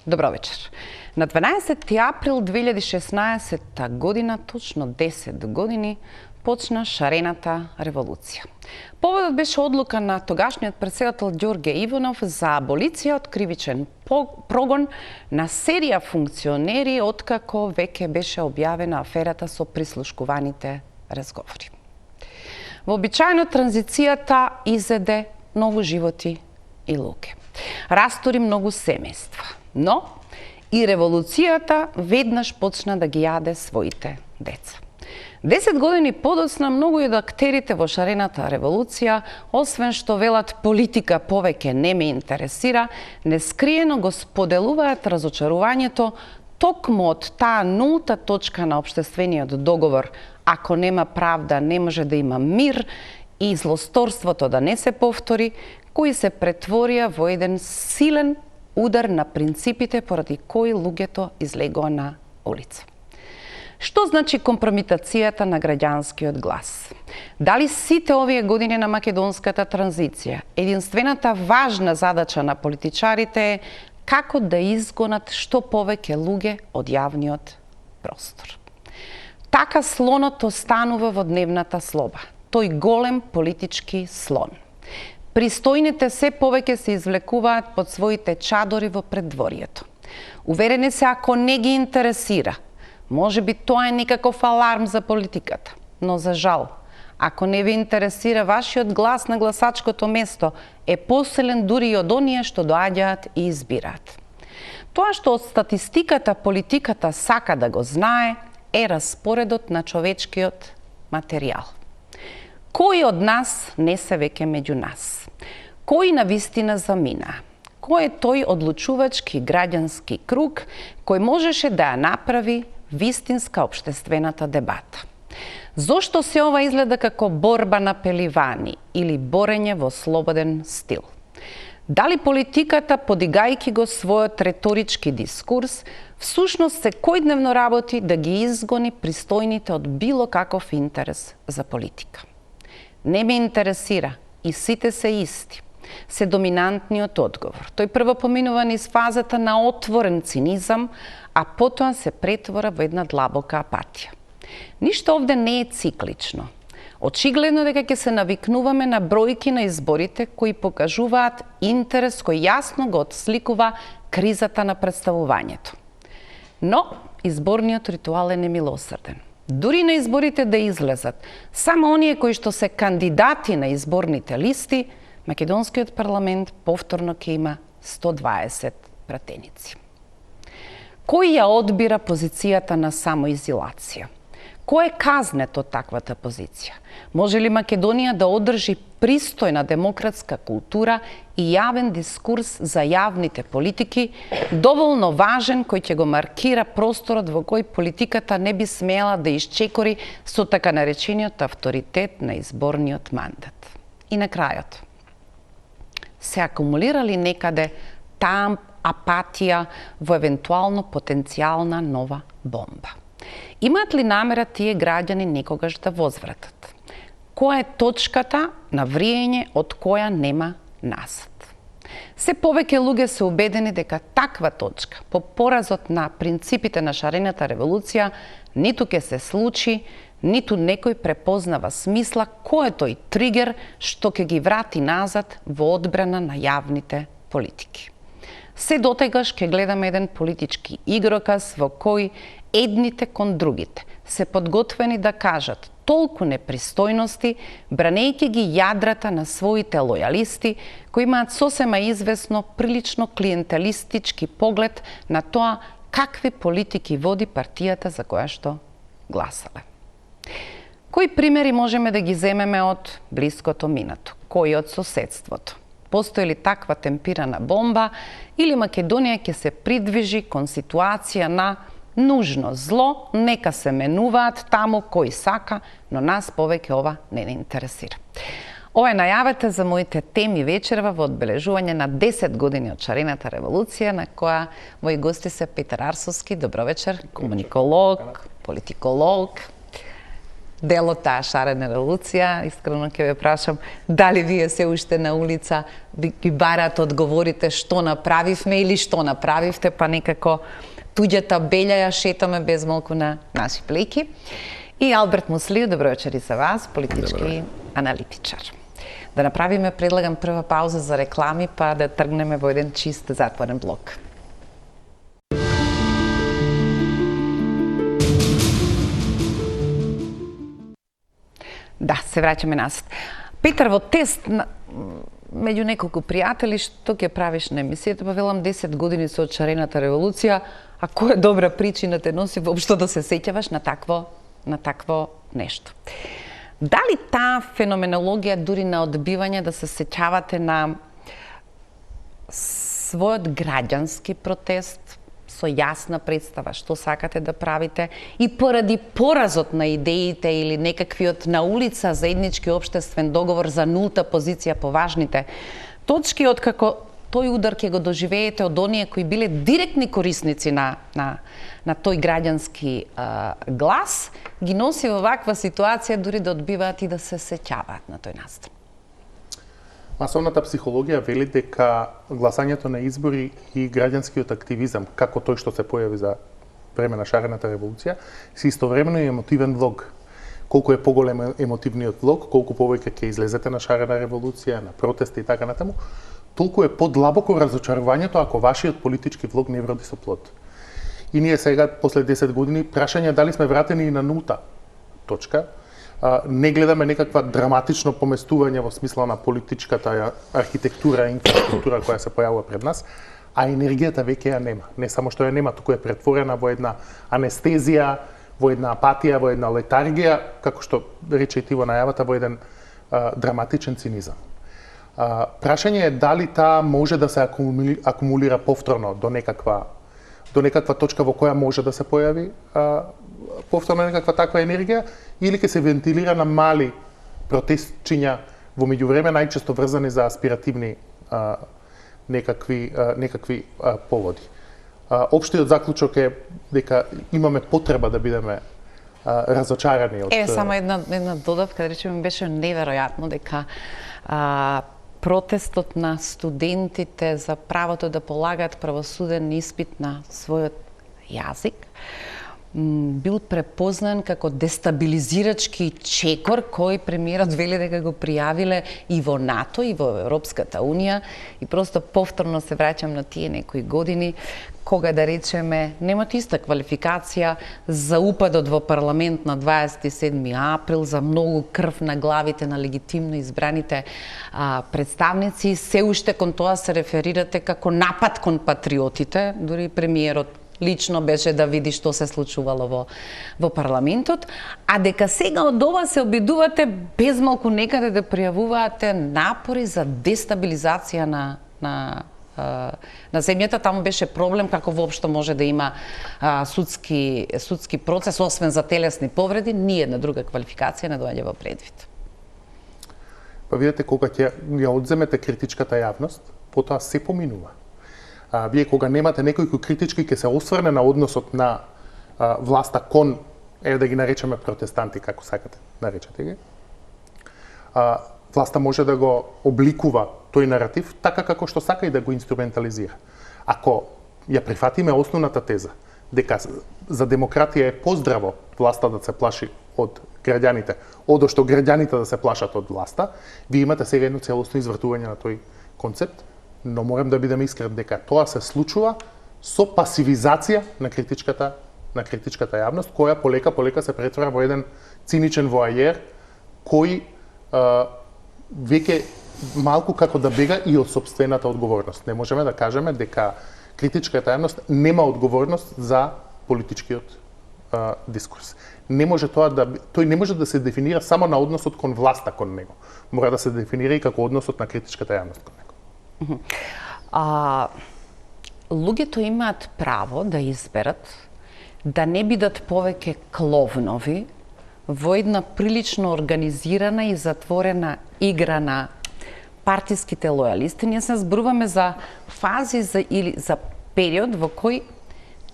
Добро вечер. На 12 април 2016 година, точно 10 години, почна шарената револуција. Поводот беше одлука на тогашниот претседател Ѓорѓе Иванов за аболиција од кривичен прогон на серија функционери откако веќе беше објавена аферата со прислушкуваните разговори. Вообичаено транзицијата изеде многу животи и луѓе. Растори многу семејства, но и револуцијата веднаш почна да ги јаде своите деца. 10 години подоцна многу и од актерите во шарената револуција, освен што велат политика повеќе не ме интересира, нескриено го споделуваат разочарувањето токму од таа нулта точка на општествениот договор: ако нема правда, не може да има мир и злосторството да не се повтори, кои се претворија во еден силен удар на принципите поради кои луѓето излегоа на улица. Што значи компромитацијата на граѓанскиот глас? Дали сите овие години на македонската транзиција, единствената важна задача на политичарите е како да изгонат што повеќе луѓе од јавниот простор? Така слонот останува во дневната слоба, тој голем политички слон. Пристојните се повеќе се извлекуваат под своите чадори во преддворието. Уверени се, ако не ги интересира, може би тоа е некаков аларм за политиката, но за жал, ако не ви интересира, вашиот глас на гласачкото место е посилен дури и од оние што доаѓаат и избираат. Тоа што од статистиката политиката сака да го знае е распоредот на човечкиот материјал. Кој од нас не се веќе меѓу нас? Кој на вистина замина? Кој е тој одлучувачки граѓански круг кој можеше да ја направи вистинска општествената дебата? Зошто се ова изгледа како борба на пеливани или борење во слободен стил? Дали политиката, подигајќи го својот реторички дискурс, всушност секојдневно работи да ги изгони пристојните од било каков интерес за политика? Не ме интересира и сите се исти, се доминантниот одговор. Тој прво поминува низ фазата на отворен цинизам, а потоа се претвора во една длабока апатија. Ништо овде не е циклично. Очигледно дека ќе се навикнуваме на бројки на изборите кои покажуваат интерес кој јасно го отсликува кризата на представувањето. Но изборниот ритуал е немилосрден. Дури на изборите да излезат само оние кои што се кандидати на изборните листи, македонскиот парламент повторно ќе има 120 пратеници. Кој ја одбира позицијата на самоизолација? Кој е казнет од таквата позиција? Може ли Македонија да одржи пристојна демократска култура и јавен дискурс за јавните политики, доволно важен кој ќе го маркира просторот во кој политиката не би смела да исчекори со така наречениот авторитет на изборниот мандат? И на крајот, се акумулира ли некаде таа апатија во евентуално потенцијална нова бомба? Имаат ли намера тие граѓани некогаш да возвратат? Која е точката на вриење од која нема назад? Се повеќе луѓе се убедени дека таква точка, по поразот на принципите на шарената револуција, ниту ќе се случи, ниту некој препознава смисла кој е тој тригер што ќе ги врати назад во одбрана на јавните политики. Се дотегаш ќе гледаме еден политички игроказ во кој едните кон другите се подготвени да кажат толку непристојности, бранејќи ги јадрата на своите лојалисти, кои имаат сосема известно прилично клиентелистички поглед на тоа какви политики води партијата за која што гласале. Кои примери можеме да ги земеме од блиското минато? Кои од соседството? Постои ли таква темпирана бомба или Македонија ќе се придвижи кон ситуација на нужно зло, нека се менуваат таму кој сака, но нас повеќе ова не интересира. Ова е најавата за моите теми вечерва во одбележување на 10 години од шарената револуција, на која мои гости се Петар Арсовски, добро вечер, комуниколог, политиколог. дел од таа шарена револуција. Искрено ќе ве прашам дали вие се уште на улица ги барат одговорите што направивме или што направивте, па некако туѓата белја ја шетаме без малку на наши плеки. И Алберт Муслиев, добро вечер и за вас, политички аналитичар. Да направиме, предлагам прва пауза за реклами, па да тргнеме во еден чист затворен блок. Да, се враќаме назад. Петар, во тест меѓу неколку пријатели, што ќе правиш на емисијата, па велам 10 години со од шарената револуција, а која добра причина те носи воопшто да се сеќаваш на такво нешто? Дали таа феноменологија дури на одбивање да се сеќавате на својот граѓански протест, со јасна представа што сакате да правите и поради поразот на идеите или некаквиот на улица заеднички општествен договор за нулта позиција по важните точки, откако тој удар ќе го доживеете од оние кои биле директни корисници на тој граѓански глас, ги носи во ваква ситуација дури да одбиваат и да се сеќаваат на тој настан. Масовната психологија вели дека гласањето на избори и граѓанскиот активизам, како тој што се појави за време на шарената револуција, се истовремено и емотивен влог. Колку е поголем емотивниот влог, колку повеќе ќе излезете на шарена револуција, на протести и така натаму, толку е подлабоко разочарувањето ако вашиот политички влог не вроди со плод. И ние сега, после 10 години, прашање дали сме вратени и на нулта точка, не гледаме некаква драматично поместување во смисла на политичката архитектура и инфраструктура која се појавува пред нас, а енергијата веќе ја нема. Не само што ја нема, туку е претворена во една анестезија, во една апатија, во една летаргија, како што рече и ти во најавата, во еден драматичен цинизам. Прашање е дали таа може да се акумулира повторно до некаква точка во која може да се појави повторно некаква таква енергија, или ќе се вентилира на мали протестчиња во меѓувреме, најчесто врзани за аспиративни некакви поводи. Општиот заклучок е дека имаме потреба да бидеме разочарани од... Само една додавка, да речеме, беше неверојатно дека протестот на студентите за правото да полагаат правосуден испит на својот јазик бил препознан како дестабилизирачки чекор кој премиерот вели дека го пријавиле и во НАТО и во Европската Унија, и просто повторно се враќам на тие некои години кога, да речеме, немате иста квалификација за упадот во парламент на 27 април, за многу крв на главите на легитимно избраните представници, се уште кон тоа се реферирате како напад кон патриотите, дури премиерот лично беше да види што се случувало во парламентот, а дека сега од ова се обидувате безмалку некаде да пријавувате напори за дестабилизација на земјата. Таму беше проблем како воопшто може да има судски процес, освен за телесни повреди, ни една друга квалификација не доаѓа во предвид. Па видите, кога ќе ја одземете критичката јавност, потоа се поминува. Вие кога немате некој кој критички ќе се осврне на односот на власта кон, да ги наречеме протестанти, како сакате, наречете ги, власта може да го обликува тој наратив така како што сака и да го инструментализира. Ако ја прифатиме основната теза дека за демократија е поздраво власта да се плаши од граѓаните, одошто граѓаните да се плашат од власта, вие имате сега едно целосно извртување на тој концепт, но морам да бидам искрен дека тоа се случува со пасивизација на критичката јавност, која полека се претвара во еден циничен воајер кој веќе малку како да бега и од сопствената одговорност. Не можеме да кажеме дека критичката јавност нема одговорност за политичкиот дискурс. Не може тој не може да се дефинира само на односот кон власта кон него. Мора да се дефинира и како односот на критичката јавност кон него. Луѓето имаат право да изберат да не бидат повеќе кловнови во една прилично организирана и затворена игра на партиските лојалисти. Ние се зборуваме за фази или период во кој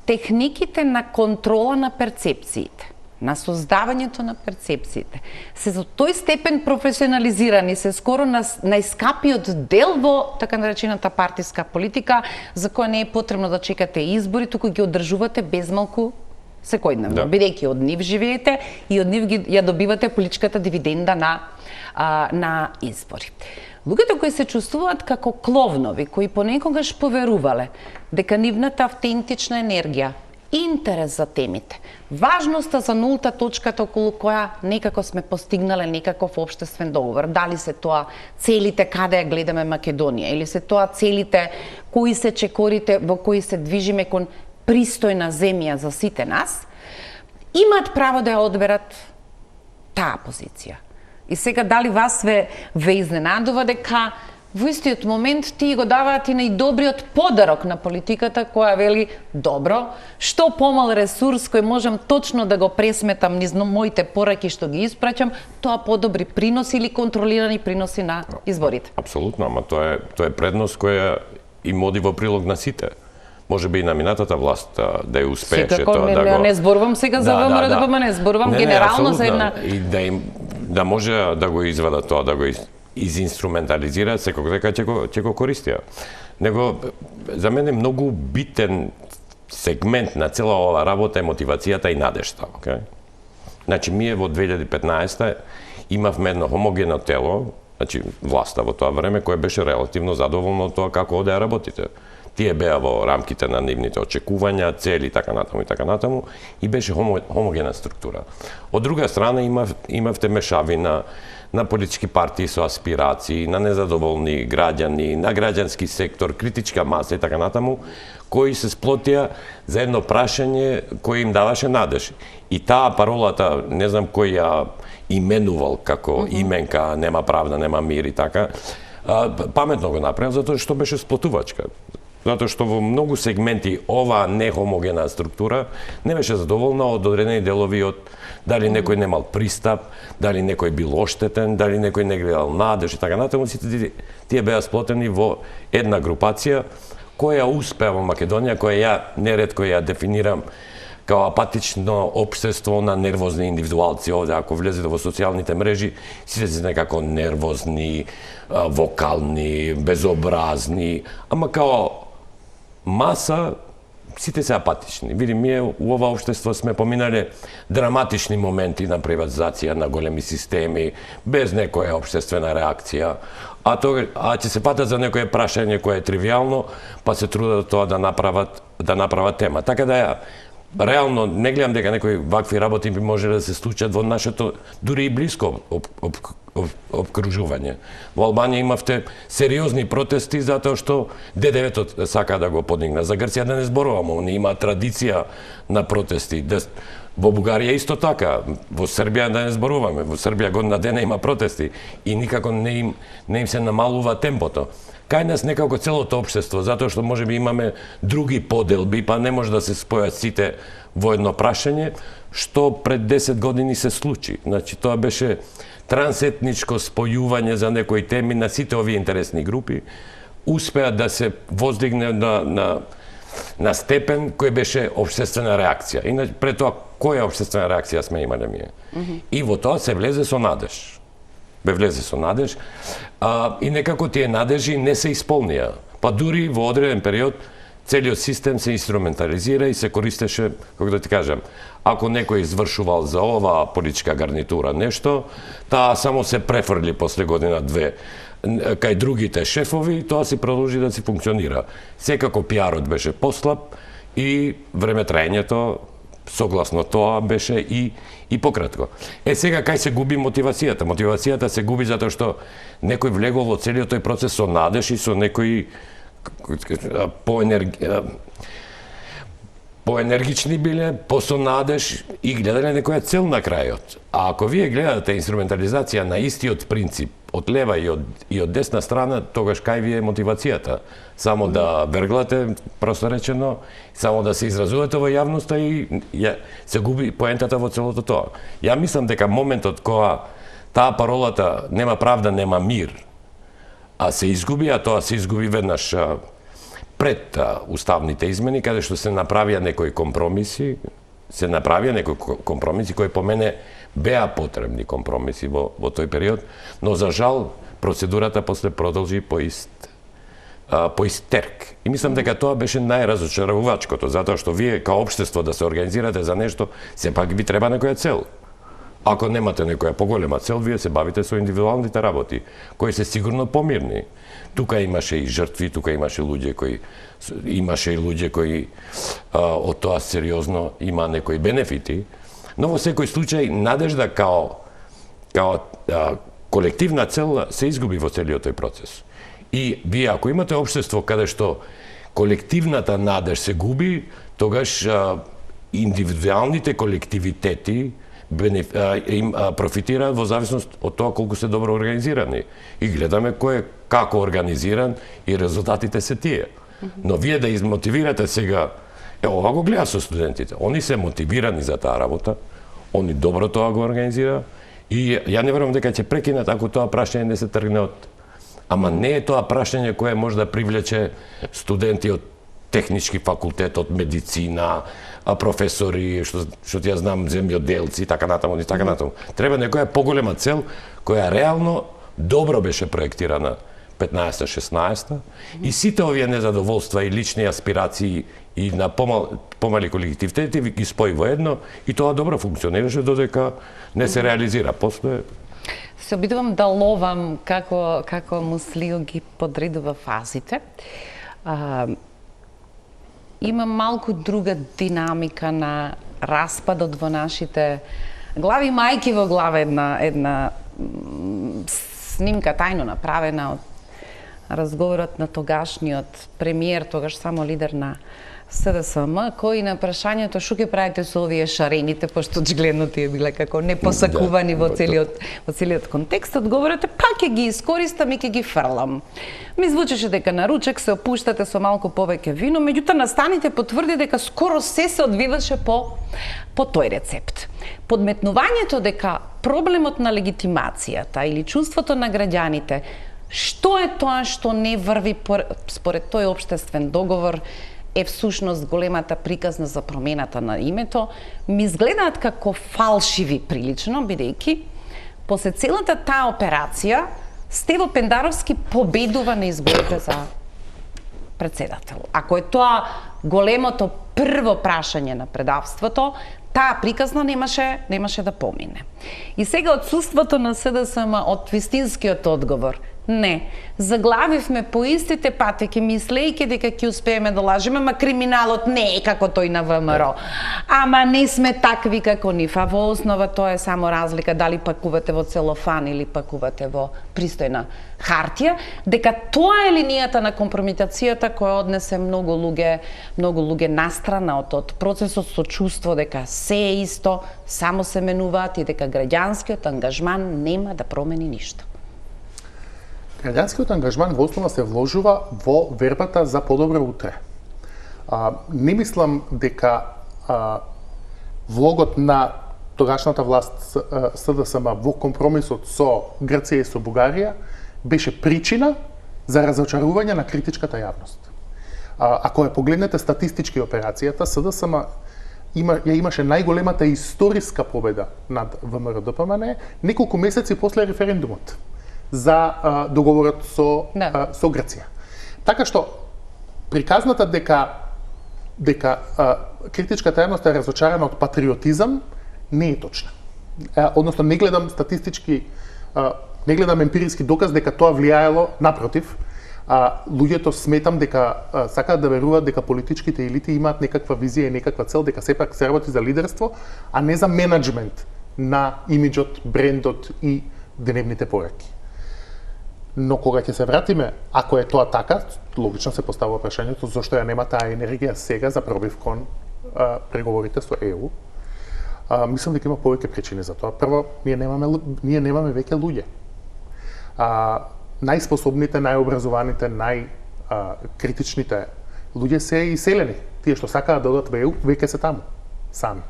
техниките на контрола на перцепциите, на создавањето на перцепциите, се за тој степен професионализирани, се скоро на најскапиот дел во така наречената партиска политика, за која не е потребно да чекате избори, туку ги одржувате безмалку секојдневно, бидејќи од нив живеете и од нив ја добивате политичката дивиденда на избори. Луѓето кои се чувствуваат како кловнови, кои понекогаш поверувале дека нивната автентична енергија, интерес за темите, важноста за нулта точката околу која некако сме постигнале некаков општествен договор, дали се тоа целите каде ја гледаме Македонија, или се тоа целите кои се чекорите во кои се движиме кон пристојна земја за сите нас, имаат право да ја одберат таа позиција. И сега дали вас ве изненадува дека во истиот момент тие го даваат и најдобриот подарок на политиката која вели добро, што помал ресурс кој можам точно да го пресметам низ моите пораки што ги испраќам, тоа подобри приноси или контролирани приноси на изборите. Апсолутно, ама тоа е предност која им оди во прилог на сите. Може би и на минатата власт да ја успееше тоа да го... Не зборувам сега за ВМРО-ДПМН, не зборувам генерално за една... И да може да го извадат тоа, да го изинструментализираат, секој дека ќе го користија. Него, за мене многу битен сегмент на цела оваа работа е мотивацијата и надежта. Okay? Значи, ние во 2015 имавме едно хомогено тело, значи власта во тоа време, кое беше релативно задоволно од тоа како оде работите. Тие беа во рамките на нивните очекувања, цели, така натаму, и беше хомогена структура. Од друга страна, имавте мешавина на политички партии со аспирации, на незадоволни граѓани, на граѓански сектор, критичка маса и така натаму, кои се сплотија за едно прашање кој им даваше надеж. И таа паролата, не знам кој ја именувал како именка, нема правда, нема мир и така, паметно го направил, затоа што беше сплотувачка. Затоа што во многу сегменти оваа нехомогена структура не беше задоволна од одредени делови од дали некој немал пристап, дали некој бил оштетен, дали некој не гледал надеж и така натаму, сите тие беа сплотени во една групација која успеа во Македонија, која ја неретко ја дефинирам као апатично општество на нервозни индивидуалци. Овде, ако влезете во социјалните мрежи, сите се некако нервозни, вокални, безобразни, ама као маса, сите се апатични. Видим, ние у ова општество сме поминале драматични моменти на приватизација на големи системи, без некоја општествена реакција, а ќе се патат за некое прашање кое е тривијално, па се трудат тоа да направат тема. Така да ја реално не гледам дека некои вакви работи би можеле да се случат во нашето дури и блиско обкружување. Во Албанија имавте сериозни протести затоа што ДДВ-тот сака да го подигна. За Грција да не зборуваме, они имаат традиција на протести. Во Бугарија исто така, во Србија да не зборуваме, во Србија година дена има протести и никако не им се намалува темпото. Кај нас некако целото општество, затоа што можеби имаме други поделби, па не може да се спојат сите во едно прашање, што пред 10 години се случи. Значи, тоа беше трансетничко спојување за некои теми на сите овие интересни групи, успеа да се воздигне на степен кој беше општествена реакција. Иначе, пред тоа, која општествена реакција сме имале ние? И во тоа се влезе со надеж. И некако тие надежи не се исполнија. Па дури во одреден период целиот систем се инструментализира и се користеше, како да ти кажам, ако некој извршувал за оваа политичка гарнитура нешто, таа само се префрли после година-две кај другите шефови, тоа си продолжи да си функционира. Секако пиарот беше послаб и времетраењето согласно тоа беше и пократко. Сега кај се губи мотивацијата? Мотивацијата се губи затоа што некој влегол во целиот тој процес со надеж и со некои поенергични биле, со надеж и гледале некоја цел на крајот. А ако вие гледате инструментализација на истиот принцип од лева и од десна страна, тогаш кај ви е мотивацијата? Само да верглате, просто речено, само да се изразувате во јавноста и се губи поентата во целото тоа. Ја мислам дека моментот кога таа паролата нема правда, нема мир, а се изгуби, а тоа се изгуби веднаш пред уставните измени, каде што се направија некои компромиси, се направија некои компромиси кои по мене беа потребни компромиси во тој период, но за жал процедурата после продолжи по ист терк. И мислам дека тоа беше најразочарувачкото, затоа што вие као општество да се организирате за нешто, сепак ви треба некоја цел. Ако немате некоја поголема цел, вие се бавите со индивидуалните работи, кои се сигурно помирни. Тука имаше и жртви, тука имаше луѓе кои од тоа сериозно има некои бенефити, но во секој случај надежда као колективна цел се изгуби во целиот тој процес. И вие ако имате општество каде што колективната надеж се губи, тогаш индивидуалните колективитети им профитираат во зависност од тоа колку се добро организирани. И гледаме кој е како организиран и резултатите се тие. Но вие да измотивирате сега, ова го гледа со студентите. Они се мотивирани за таа работа, они добро тоа го организира и ја не верувам дека ќе прекинат ако тоа прашање не се тргне од. Ама не е тоа прашање кое може да привлече студенти од технички факултет, од медицина, професори, што ја знам, земјоделци, така натаму и така натаму. Треба некоја поголема цел која реално добро беше проектирана 15-16 и сите овие незадоволства и лични аспирации и на помали колективитети ги спои во едно и тоа добро функционираше додека не се реализира. После се обидувам да ловам како Муслио ги подредува фазите. Има малку друга динамика на распадот во нашите глави. Мајки во глава една снимка тајно направена од разговорот на тогашниот премиер, тогаш само лидер на СДСМ, кој на прашањето што ќе правите со овие шарените, пошто очигледно тие биле како непосакувани во целиот контекст, одговорите, па ќе ги искористам и ќе ги фрлам. Ми звучеше дека на ручек се опуштате со малку повеќе вино, меѓутоа настаните потврди дека скоро се одвиваше по тој рецепт. Подметнувањето дека проблемот на легитимацијата или чувството на граѓаните, што е тоа што не врви според тој општествен договор, е всушност големата приказна за промената на името, ми изгледаат како фалшиви прилично, бидејќи после целата таа операција Стево Пендаровски победува на изборите за председател. Ако е тоа големото прво прашање на предавството, таа приказна немаше да помине. И сега отсуството на СДСМ од вистинскиот одговор. Не, заглавивме по истите патеки, мислејќи дека ќе успееме да лажеме, ама криминалот не е како тој на ВМРО. Ама не сме такви како нив, а во основа тоа е само разлика дали пакувате во целофан или пакувате во пристојна хартија, дека тоа е линијата на компрометацијата која однесе многу луѓе настрана од процесот со чувство дека се е исто, само се менуваат и дека граѓанскиот ангажман нема да промени ништо. Граѓанскиот ангажман во основа се вложува во вербата за подобро утре. Не мислам дека влогот на тогашната власт СДСМ во компромисот со Грција и со Бугарија беше причина за разочарување на критичката јавност. Ако ја погледнете статистички операцијата, СДСМ ја имаше најголемата историска победа над ВМРО-ДПМН неколку месеци после референдумот за договорот со Грција. Така што приказната дека критичката јавност е разочарана од патриотизам не е точна. Односно не гледам статистички, не гледам емпириски доказ дека тоа влијаело, напротив, луѓето сметам дека сакаат да веруваат дека политичките елити имаат некаква визија и некаква цел, дека сепак се работи за лидерство, а не за менеджмент на имиџот, брендот и дневните пораки. Но кога ќе се вратиме, ако е тоа така, логично се поставува прашањето зошто ја нема таа енергија сега за пробив кон преговорите со ЕУ. Мислам дека има повеќе причини за тоа. Прво, ние немаме веќе луѓе. Најспособните, најобразованите, најкритичните луѓе се иселени. Тие што сакаат да одат во ЕУ, веќе се таму, сами.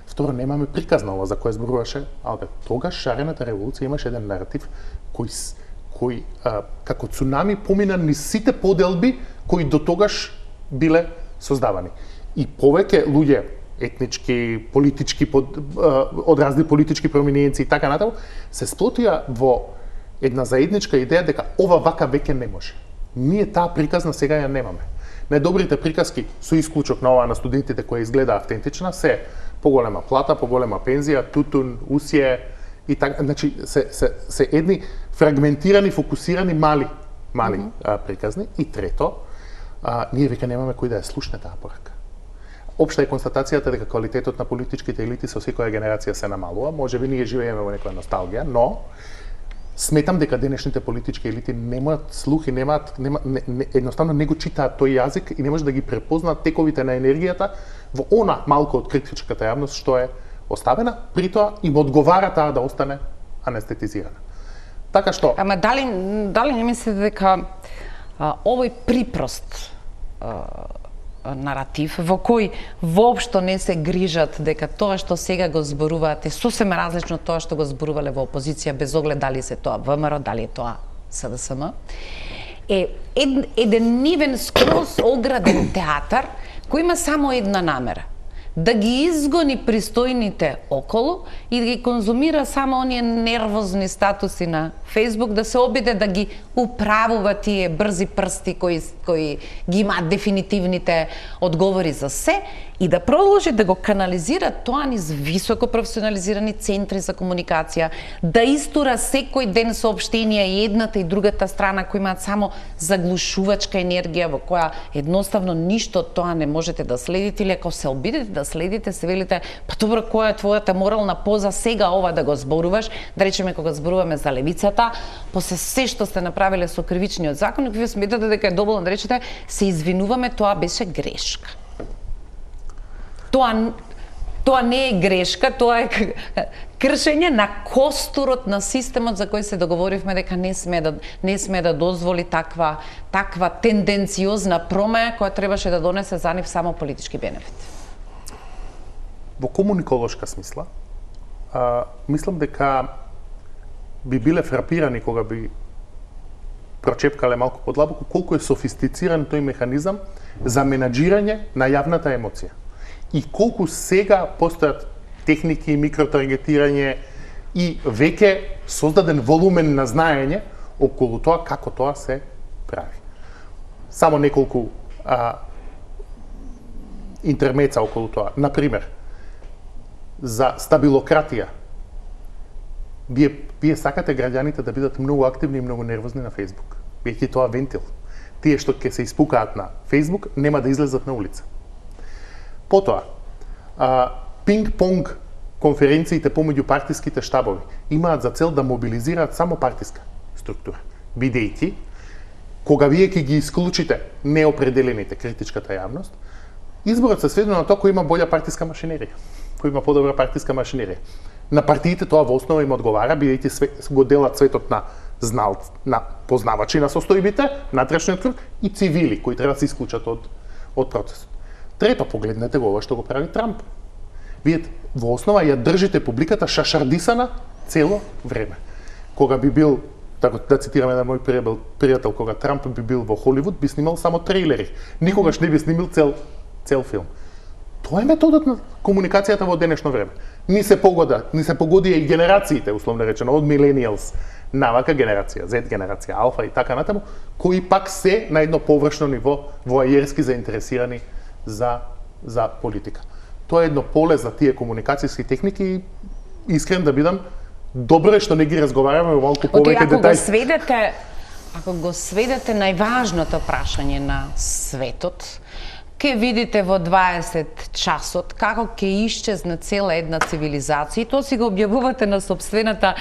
Второ, немаме приказна ова за која зборуваше Алберт. Тогаш шарената револуција имаше еден наратив кој како цунами помина низ сите поделби кои до тогаш биле создавани. И повеќе луѓе етнички, политички, од разни политички проминенци и така натаму, се сплотија во една заедничка идеја дека ова вака веќе не може. Ние таа приказна сега ја немаме. Најдобрите приказки, со исклучок на оваа на студентите која изгледа автентична, се поголема плата, поголема пензија, тутун, усје и така, значи се едни фрагментирани, фокусирани мали приказни. И трето, ние веќе немаме кој да ја слушне таа порака. Општа е констатацијата дека квалитетот на политичките елити со секоја генерација се намалува. Можеби ние живееме во некоја носталгија, но сметам дека денешните политички елити немаат слух и едноставно не го читаат тој јазик и не може да ги препознаат тековите на енергијата во она малку од критичката јавност што е оставена, при тоа им одговара таа да остане анестетизирана. Така што... Ама дали не мислите дека овој припрост наратив во кој воопшто не се грижат дека тоа што сега го зборуваат е сосема различно од тоа што го зборувале во опозиција, без оглед дали се тоа ВМРО, дали е тоа СДСМ, е еден нивен скроз ограден театар кој има само една намера: да ги изгони пристојните околу и да ги конзумира само оние нервозни статуси на Facebook, да се обиде да ги управува тие брзи прсти кои ги имаат дефинитивните одговори за се и да продолжи да го канализира тоа низ високо професионализирани центри за комуникација, да истура секој ден соопштенија и едната и другата страна кои имаат само заглушувачка енергија во која едноставно ништо од тоа не можете да следите, или ако се обидете да следите, се велите, па добро, која е твојата морална поза сега ова да го зборуваш, да речеме кога зборуваме за левицата, после се што сте направиле со кривичниот закон, вие сметате дека е доволно да речете, се извинуваме, тоа беше грешка. Тоа не е грешка, тоа е кршење на костурот на системот за кој се договоривме дека не сме да дозволи таква тенденциозна промена која требаше да донесе за нив само политички бенефит. Во комуниколошка смисла, мислам дека би биле фрапирани кога би прочепкале малку подлабоко колку е софистициран тој механизам за менаџирање на јавната емоција. И колку сега постојат техники, микротаргетирање и веќе создаден волумен на знаење околу тоа како тоа се прави. Само неколку интермеца околу тоа. Например, за стабилократија, вие сакате граѓаните да бидат многу активни и многу нервозни на Facebook. Веќе тоа вентил. Тие што ќе се испукаат на Facebook нема да излезат на улица. Потоа, пинг-понг конференциите помеѓу партиските штабови имаат за цел да мобилизираат само партиска структура, бидејќи кога вие ќе ги исклучите неопределените, критичката јавност, изборот се сведе на тоа кој има болја партиска машинерија, кој има подобра партиска машинерија. На партиите тоа во основа им одговара, бидејќи го делат светот на на познавачи на состојбите, натрешниот круг и цивили кои треба да се исклучат од процесот. Трето, погледнете го ова што го прави Трамп. Вие во основа ја држите публиката шашардисана цело време. Кога би бил, така да цитираме на мој пријател, кога Трамп би бил во Холивуд, би снимал само трейлери. Никогаш не би снимил цел филм. Тоа е методот на комуникацијата во денешно време. Ни се погодија и генерациите, условно речено, од милениалс, навака генерација, Z генерација, алфа и така натаму, кои пак се на едно површно ниво воајерски заинтересирани за политика. Тоа е едно поле за тие комуникацијски техники и искрен да бидам, добро е што не ги разговараме во малку повеќе детајли. Ако го сведете најважното прашање на светот, ке видите во 20 часот како ќе исчезне цела една цивилизација, и тоа си го објавувате на собствената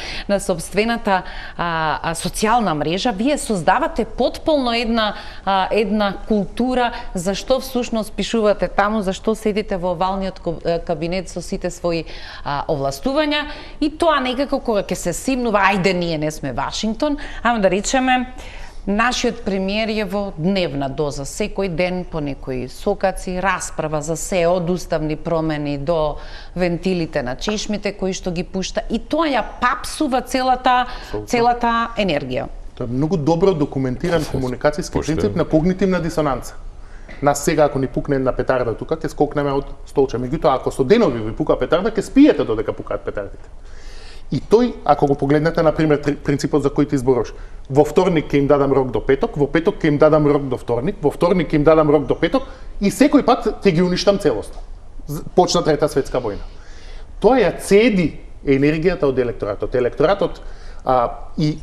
социјална мрежа, вие создавате потполно една култура за што всушност пишувате таму, за што седите во овалниот кабинет со сите своји овластувања, и тоа некако кога ќе се симнува, ајде ние не сме Вашингтон, ама да речеме нашиот премиер е во дневна доза, секој ден по некои сокаци, расправа за се, од уставни промени до вентилите на чешмите кои што ги пушта, и тоа ја папсува целата енергија. Тоа е многу добро документиран комуникацијски принцип на когнитивна дисонанца. Нас сега ако ни пукне една петарда тука, ќе скокнеме од столче. Меѓутоа, ако со денови ви пука петарда, ќе спиете додека пукаат петардите. И тој, ако го погледнете, например, принципот за кој ти изборуваш, во вторник ќе им дадам рок до петок, во петок ќе им дадам рок до вторник, во вторник ќе им дадам рок до петок и секој пат ќе ги уништам целосно. Почна Трета светска војна. Тоа ја цеди енергијата од електоратот. Електоратот и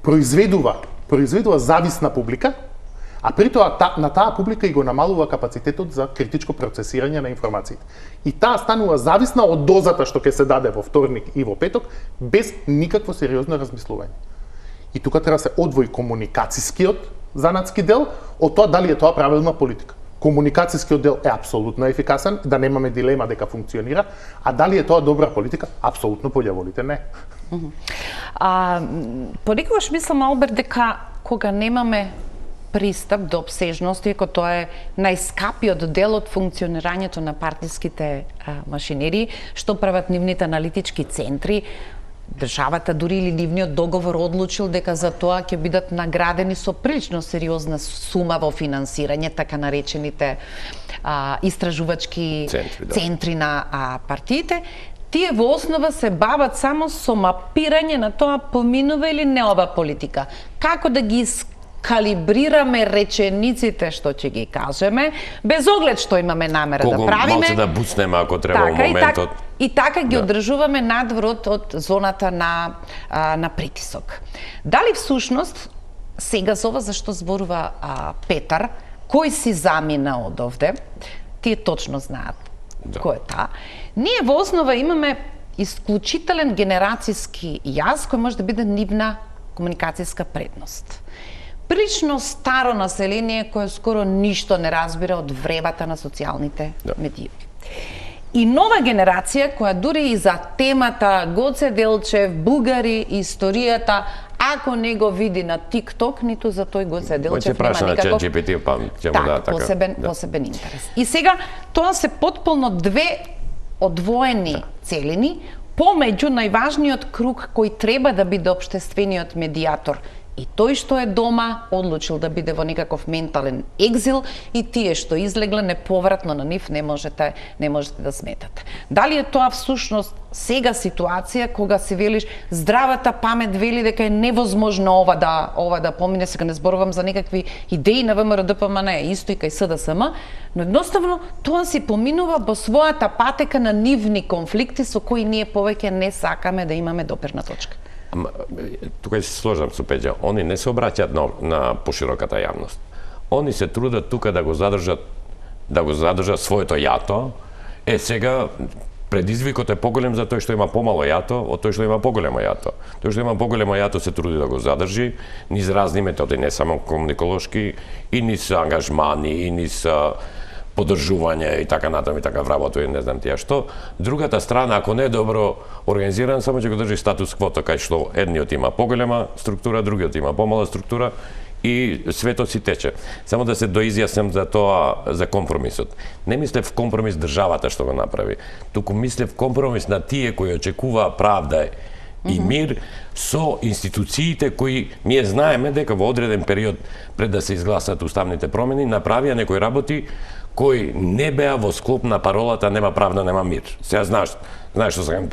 произведува зависна публика, а при тоа на таа публика и го намалува капацитетот за критичко процесирање на информациите. И таа станува зависна од дозата што ќе се даде во вторник и во петок, без никакво сериозно размислување. И тука треба се одвои комуникацијскиот занатски дел од тоа дали е тоа правилна политика. Комуникацијскиот дел е апсолутно ефикасен, да немаме дилема дека функционира, а дали е тоа добра политика? Апсолутно по ѓаволите не. Понекогаш мислам, Алберт, дека кога немаме пристап до обсежност, иако тоа е најскапиот дел од функционирањето на партиските машинери, што прават нивните аналитички центри, државата дури или нивниот договор одлучил дека за тоа ќе бидат наградени со прилично сериозна сума во финансирање, така наречените истражувачки центри на партиите. Тие во основа се бават само со мапирање на тоа поминува или не ова политика. Како да ги калибрираме речениците што ќе ги кажеме, без оглед што имаме намера да правиме. Малце да буцнеме ако треба во моментот. И така ги одржуваме надвор од зоната на притисок. Дали всушност, сега за ова зашто зборува Петар, кој си замина од овде, тие точно знаат кој е таа. Ние во основа имаме исклучителен генерацијски јаз кој може да биде нивна комуникацијска предност. Прилично старо население кое скоро ништо не разбира од вревата на социјалните медии. И нова генерација која дури и за темата Гоце Делчев, бугари, историјата, ако не го види на TikTok, ниту за тој Гоце Делчев нема никаков посебен интерес. И сега тоа се потполно две одвоени целини помеѓу најважниот круг кој треба да биде општествениот медијатор. И тој што е дома одлучил да биде во некаков ментален екзил и тие што излегле неповратно на нив не можете да сметате. Дали е тоа всушност сега ситуација кога си велиш здравата памет вели дека е невозможно ова да помине, сега не зборувам за некакви идеи на ВМРО ДПМН, исто и кај СДСМ, но едноставно тоа си поминува во својата патека на нивни конфликти со кои ние повеќе не сакаме да имаме допирна точка. Тука се сложам со Пеđа, они не се обраќаат на пошироката јавност. Они се трудат тука да го задржат своето јато. Сега предизвикот е поголем за тој што има помало јато, од тој што има поголемо јато. Тој што има поголемо јато се труди да го задржи, низ разни методи, не само комуниколошки, и низ ангажмани, и низ поддржување и така натаму и така вработува и не знам тие што. Другата страна, ако не е добро организиран, само ќе го држи статус квото, кај што едниот има поголема структура, другиот има помала структура и светот си тече. Само да се доизјаснам за тоа, за компромисот. Не мислев компромис државата што го направи, туку мислев компромис на тие кои очекуваа правда и мир со институциите кои ние знаеме дека во одреден период пред да се изгласат уставните промени направија некои работи кои не беа во склоп на паролата нема правда, нема мир. Сега знаеш што сакам.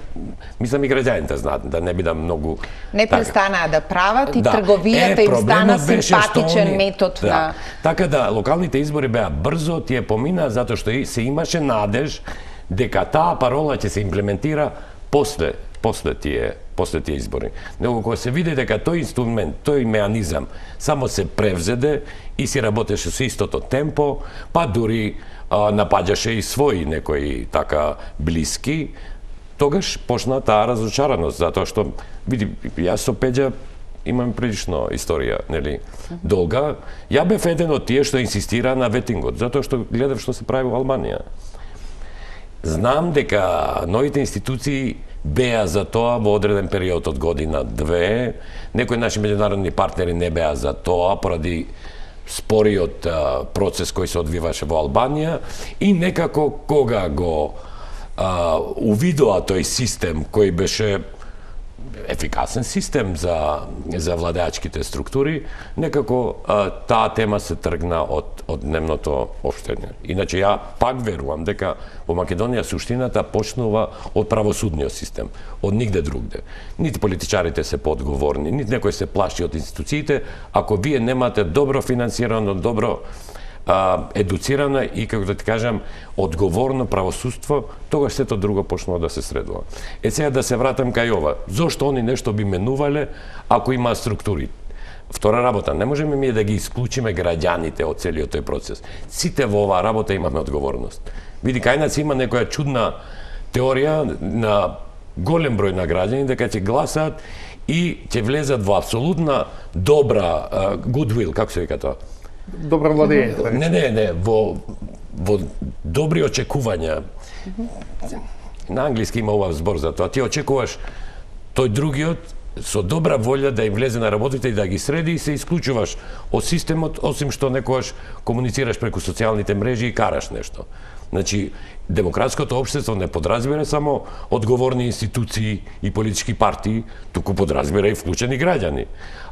Мислам и граѓаните знаат, да не бидам многу не престанаа да прават и трговијата им стана симпатичен метод на. Така да локалните избори беа брзо, тие помина затоа што се имаше надеж дека таа парола ќе се имплементира после тие избори. Него кога се види дека тој инструмент, тој меанизам само се превзеде и си работеше со истото темпо, па дури напаѓаше и своји некои така блиски, тогаш почна таа разочараност, затоа што види, јас со Пеđа имам прилично историја, нели, долга. Ја бев еден од тие што инсистира на ветингот, затоа што гледав што се прави во Албанија. Знам дека новите институции беа за тоа во одреден период од година-две. Некои наши меѓународни партнери не беа за тоа поради спориот процес кој се одвиваше во Албанија и некако кога го увидоа тој систем кој беше ефикасен систем за владеачките структури, некако таа тема се тргна од дневното општење. Иначе ја пак верувам дека во Македонија суштината почнува од правосудниот систем, од нигде другде. Нити политичарите се поодговорни, нити некој се плаши од институциите, ако вие немате добро финансирано, добро едуцирано и, како да ти кажам, одговорно правосудство, тогаш сето друго почнува да се средува. Сега да се вратам кај ова. Зошто они нешто би менувале ако има структури? Втора работа, не можеме ние да ги исклучиме граѓаните од целиот тој процес. Сите во оваа работа имаме одговорност. Види, кај нас има некоја чудна теорија на голем број на граѓани дека ќе гласаат и ќе влезат во апсолутна добра goodwill, како се вика тоа? Добро владење. Не, во добри очекувања. На англиски има оваа збор за тоа. Ти очекуваш тој другиот со добра волја да им влезе на работите и да ги среди и се исклучуваш од системот, осим што некогаш комуницираш преку социјалните мрежи и караш нешто. Значи, демократското општество не подразбира само одговорни институции и политички партии, туку подразбира и вклучени граѓани.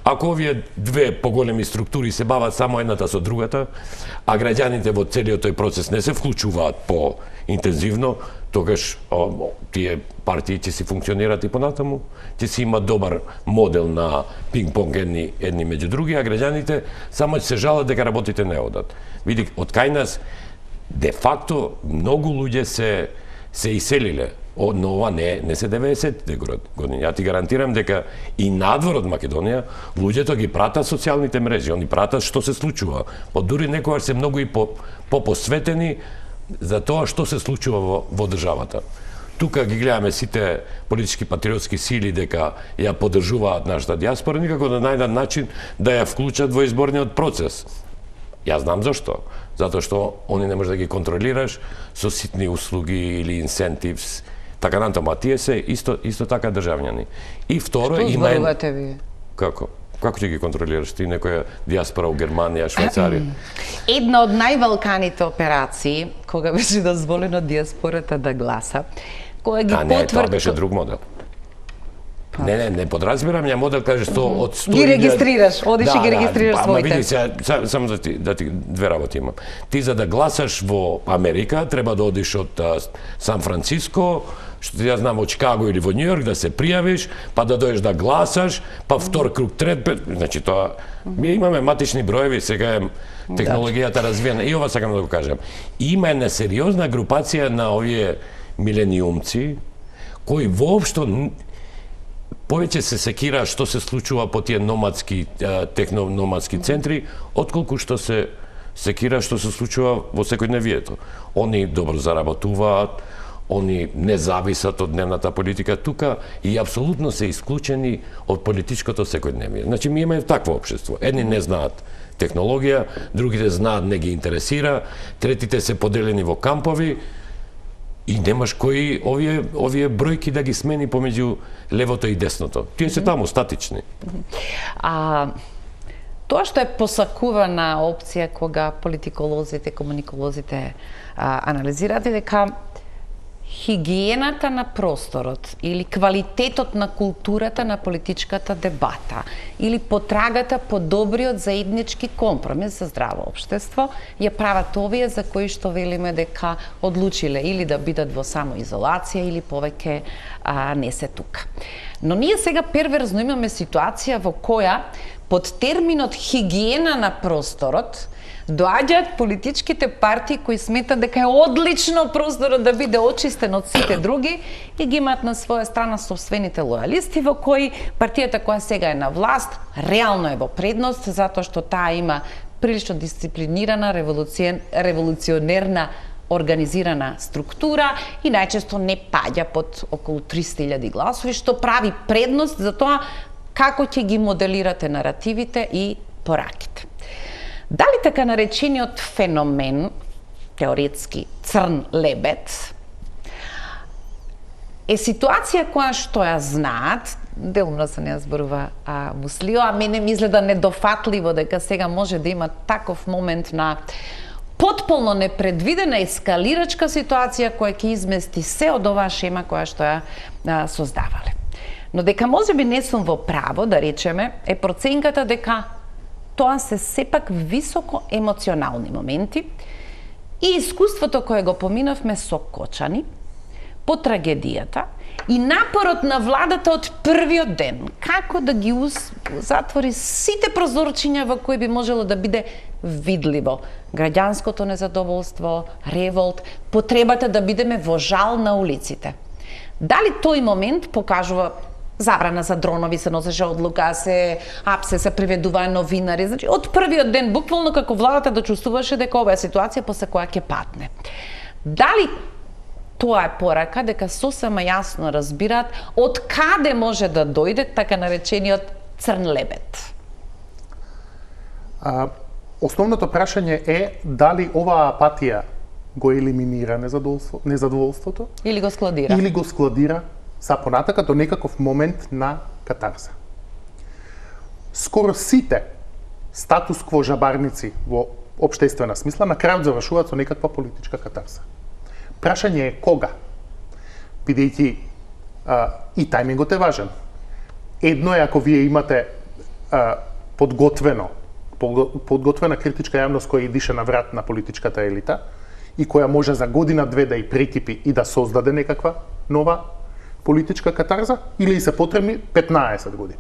Ако овие две поголеми структури се бават само едната со другата, а граѓаните во целиот тој процес не се вклучуваат по-интензивно, тогаш тие партии ќе си функционираат и понатаму, ќе си има добар модел на пинг-понг едни меѓу други, а граѓаните само ќе се жалат дека работите не одат. Види, од кај нас де факто многу луѓе се иселиле, но ова не се 90-те години. Ја ти гарантирам дека и надвор од Македонија луѓето ги пратат социјалните мрежи, они пратат што се случува. Дури некогаш се многу и посветени за тоа што се случува во државата. Тука ги гледаме сите политички патриотски сили дека ја поддржуваат нашата диаспора, никако да најдат начин да ја вклучат во изборниот процес. Јас знам зашто. Затоа што они не може да ги контролираш со ситни услуги или инсентивс, така натаму, а тие се исто така државјани. И второ, што има зборувате вие? Како? Како ќе ги контролираш ти некоја диаспора во Германија, Швајцарија? Една од највелканите операции кога беше дозволено диаспората да гласа, кога ги не, тоа беше друг модел. Не подразбирам ја модел, кажеш од 100 ги регистрираш, одиш и ги регистрираш своите. Види сега, само да ти две работи имам. Ти за да гласаш во Америка треба да одиш од Сан Франциско, што ја знам од Чикаго или во Њујорк да се пријавиш, па да дојдеш да гласаш, па втор круг, трет, значи тоа ние имаме матични броеви, сега е технологијата развиена и ова сакам да го кажам. Има една сериозна групација на овие милениумци кои воопшто повеќе се секира што се случува по тие номадски, технономадски центри, отколку што се секира што се случува во секојдневието. Они добро заработуваат, они не зависат од дневната политика тука и апсолутно се исклучени од политичкото секојдневие. Значи, ми имаме такво општество. Едни не знаат технологија, другите знаат, не ги интересира, третите се поделени во кампови, и немаш кои овие бројки да ги смени помеѓу левото и десното. Тие се таму статични. Тоа што е посакувана опција кога политиколозите, комуниколозите анализираат е дека хигиената на просторот или квалитетот на културата на политичката дебата или потрагата по добриот заеднички компромис за здраво општество ја прават овие за кои што велиме дека одлучиле или да бидат во самоизолација или повеќе не се тука. Но ние сега перверзно имаме ситуација во која под терминот хигиена на просторот доаѓаат политичките партии кои сметат дека е одлично просторот да биде очистен од сите други и ги имаат на своја страна собствените лојалисти во кои партијата која сега е на власт реално е во предност затоа што таа има прилично дисциплинирана, револуционерна организирана структура и најчесто не паѓа под околу 300.000 гласови, што прави предност за тоа како ќе ги моделирате наративите и пораките. Дали така наречениот феномен, теоретски црн лебед, е ситуација која што ја знаат, делумно се не зборува Муслио, а мене ми изгледа недофатливо дека сега може да има таков момент на потполно непредвидена ескалирачка ситуација која ќе измести се од оваа шема која што ја создавале. Но дека можеби не сум во право, да речеме, е проценката дека тоа се сепак високо емоционални моменти и искуството кое го поминавме со Кочани, по трагедијата и напорот на владата од првиот ден, како да ги затвори сите прозорчиња во кои би можело да биде видливо граѓанското незадоволство, револт, потребата да бидеме во жал на улиците. Дали тој момент покажува забрана за дронови, се носеше одлука, се приведуваа новинари, значи од првиот ден буквално како владата да чувствуваше дека ова е ситуација после која ќе патне. Дали тоа е порака дека сосема јасно разбираат од каде може да дојде така наречениот црн лебед? Основното прашање е дали оваа апатија го елиминира незадоволството или го складира са понатака до некаков момент на катарза. Скоро сите статус-кво жабарници во општествена смисла на крајот завршуваат со некаква политичка катарза. Прашање е кога, бидејќи и тајмингот е важен. Едно е ако вие имате подготвена критичка јавност која дише на врат на политичката елита и која може за година-две да ја прекипи и да создаде некаква нова политичка катарза, или се потребни 15 години.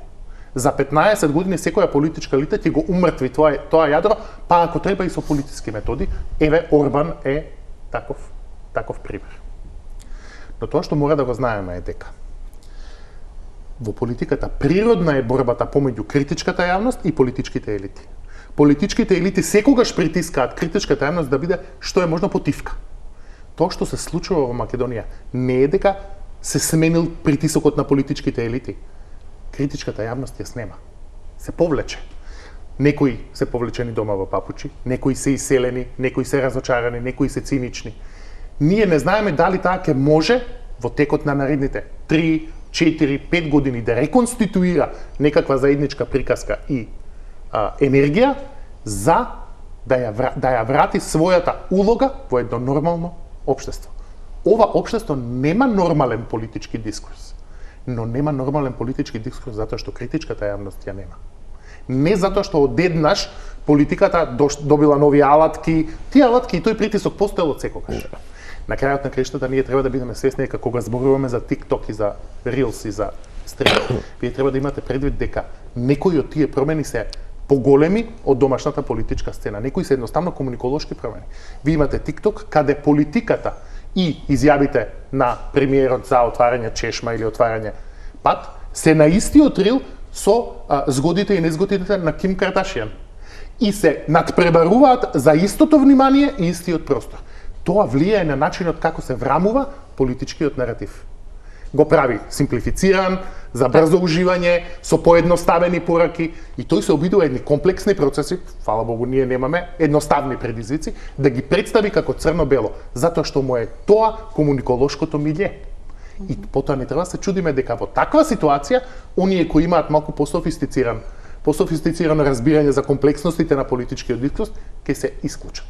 За 15 години секоја политичка елита ќе го умртви тоа јадро, па ако треба и со политички методи. Еве Орбан е таков пример. Но тоа што мора да го знаеме е дека во политиката природна е борбата помеѓу критичката јавност и политичките елити. Политичките елити секогаш притискаат критичката јавност да биде што е можно потивка. Тоа што се случува во Македонија не е дека се сменил притисокот на политичките елити. Критичката јавност ја снема. Се повлече. Некои се повлечени дома во папучи, некои се иселени, некои се разочарани, некои се цинични. Ние не знаеме дали таа ќе може во текот на наредните 3, 4, 5 години да реконституира некаква заедничка приказка и енергија за да ја врати својата улога во едно нормално општество. Ова општество нема нормален политички дискурс, но нема нормален политички дискурс затоа што критичката јавност ја нема. Не затоа што одеднаш политиката добила нови алатки, тие алатки и тој притисок постоел од секогаш. На крајот на крештата ние треба да бидеме свесни дека кога зборуваме за TikTok и за Reels и за стрим, вие треба да имате предвид дека некои од тие промени се поголеми од домашната политичка сцена. Некои се едноставно комуниколошки промени. Вие имате TikTok каде политиката и изјавите на премиерот за отварање чешма или отварање пат се на истиот рил со згодите и незгодите на Ким Кардашијан. И се надпребаруваат за истото внимание и истиот простор. Тоа влијае на начинот како се врамува политичкиот наратив. Го прави симплифициран, за брзо уживање, со поедноставени пораки и тој се обидува едни комплексни процеси, фала Богу ние немаме едноставни предизвици, да ги представи како црно-бело, затоа што му е тоа комуниколошкото милје. И потоа не треба да се чудиме дека во таква ситуација, оние кои имаат малку пософистицирано разбирање за комплексностите на политичкиот дискурс, ќе се исклучат.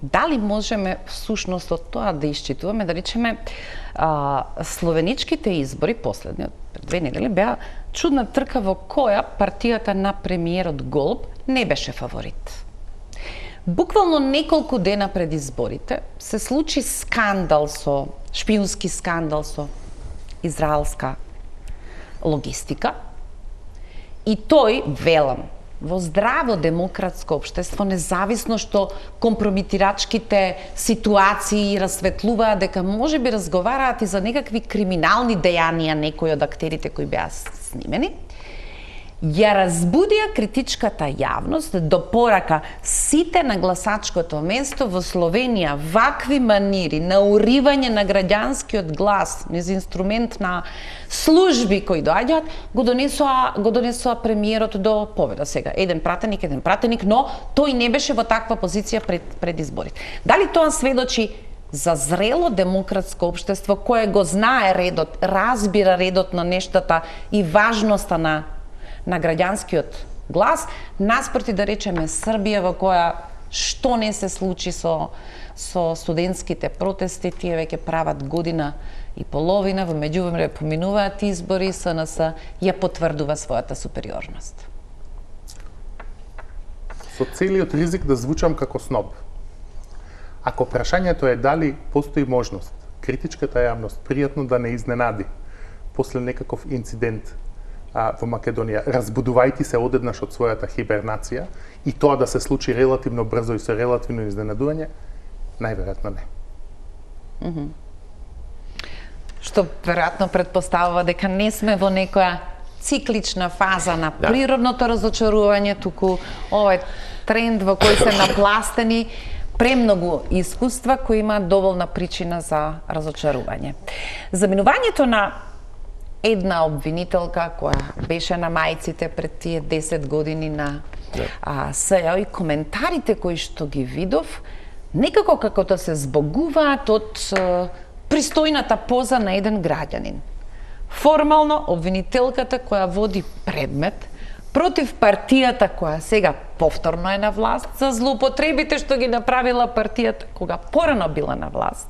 Дали можеме всушност од тоа да исчитуваме, да речеме, словеничките избори, последниот, пред 2 недели, беа чудна трка во која партијата на премиерот Голуб не беше фаворит. Буквално неколку дена пред изборите се случи шпиунски скандал со израелска логистика и тој, велам, во здраво демократско општество, независно што компромитирачките ситуации расветлуваат дека можеби разговараат и за некакви криминални дејанија некои од актерите кои беа снимени, ја разбудија критичката јавност до порака сите на гласачкото место во Словенија вакви манири на уривање на граѓанскиот глас низ инструмент на служби кои доаѓаат, го донесоа премиерот до победа сега. Еден пратеник, но тој не беше во таква позиција пред изборите. Дали тоа сведочи за зрело демократско општество кое го знае редот, разбира редот на нештата и важноста на граѓанскиот глас, наспроти да речеме Србија во која што не се случи со студентските протести, тие веќе прават година и половина, во меѓувреме поминуваат избори, СНС ја потврдува својата супериорност. Со целиот ризик да звучам како сноб. Ако прашањето е дали постои можност критичката јавност пријатно да не изненади после некаков инцидент во Македонија, разбудувајќи се одеднаш од својата хибернација и тоа да се случи релативно брзо и со релативно изненадување, најверојатно не. Што веројатно предпоставува дека не сме во некоја циклична фаза на природното разочарување, туку овој тренд во кој се напластени премногу искуства кои има доволна причина за разочарување. Заминувањето на една обвинителка која беше на мајците пред тие 10 години на СЈО и коментарите кои што ги видов, некако како да се збогуваат од пристојната поза на еден граѓанин. Формално, обвинителката која води предмет против партијата која сега повторно е на власт, за злоупотребите што ги направила партијата кога порано била на власт,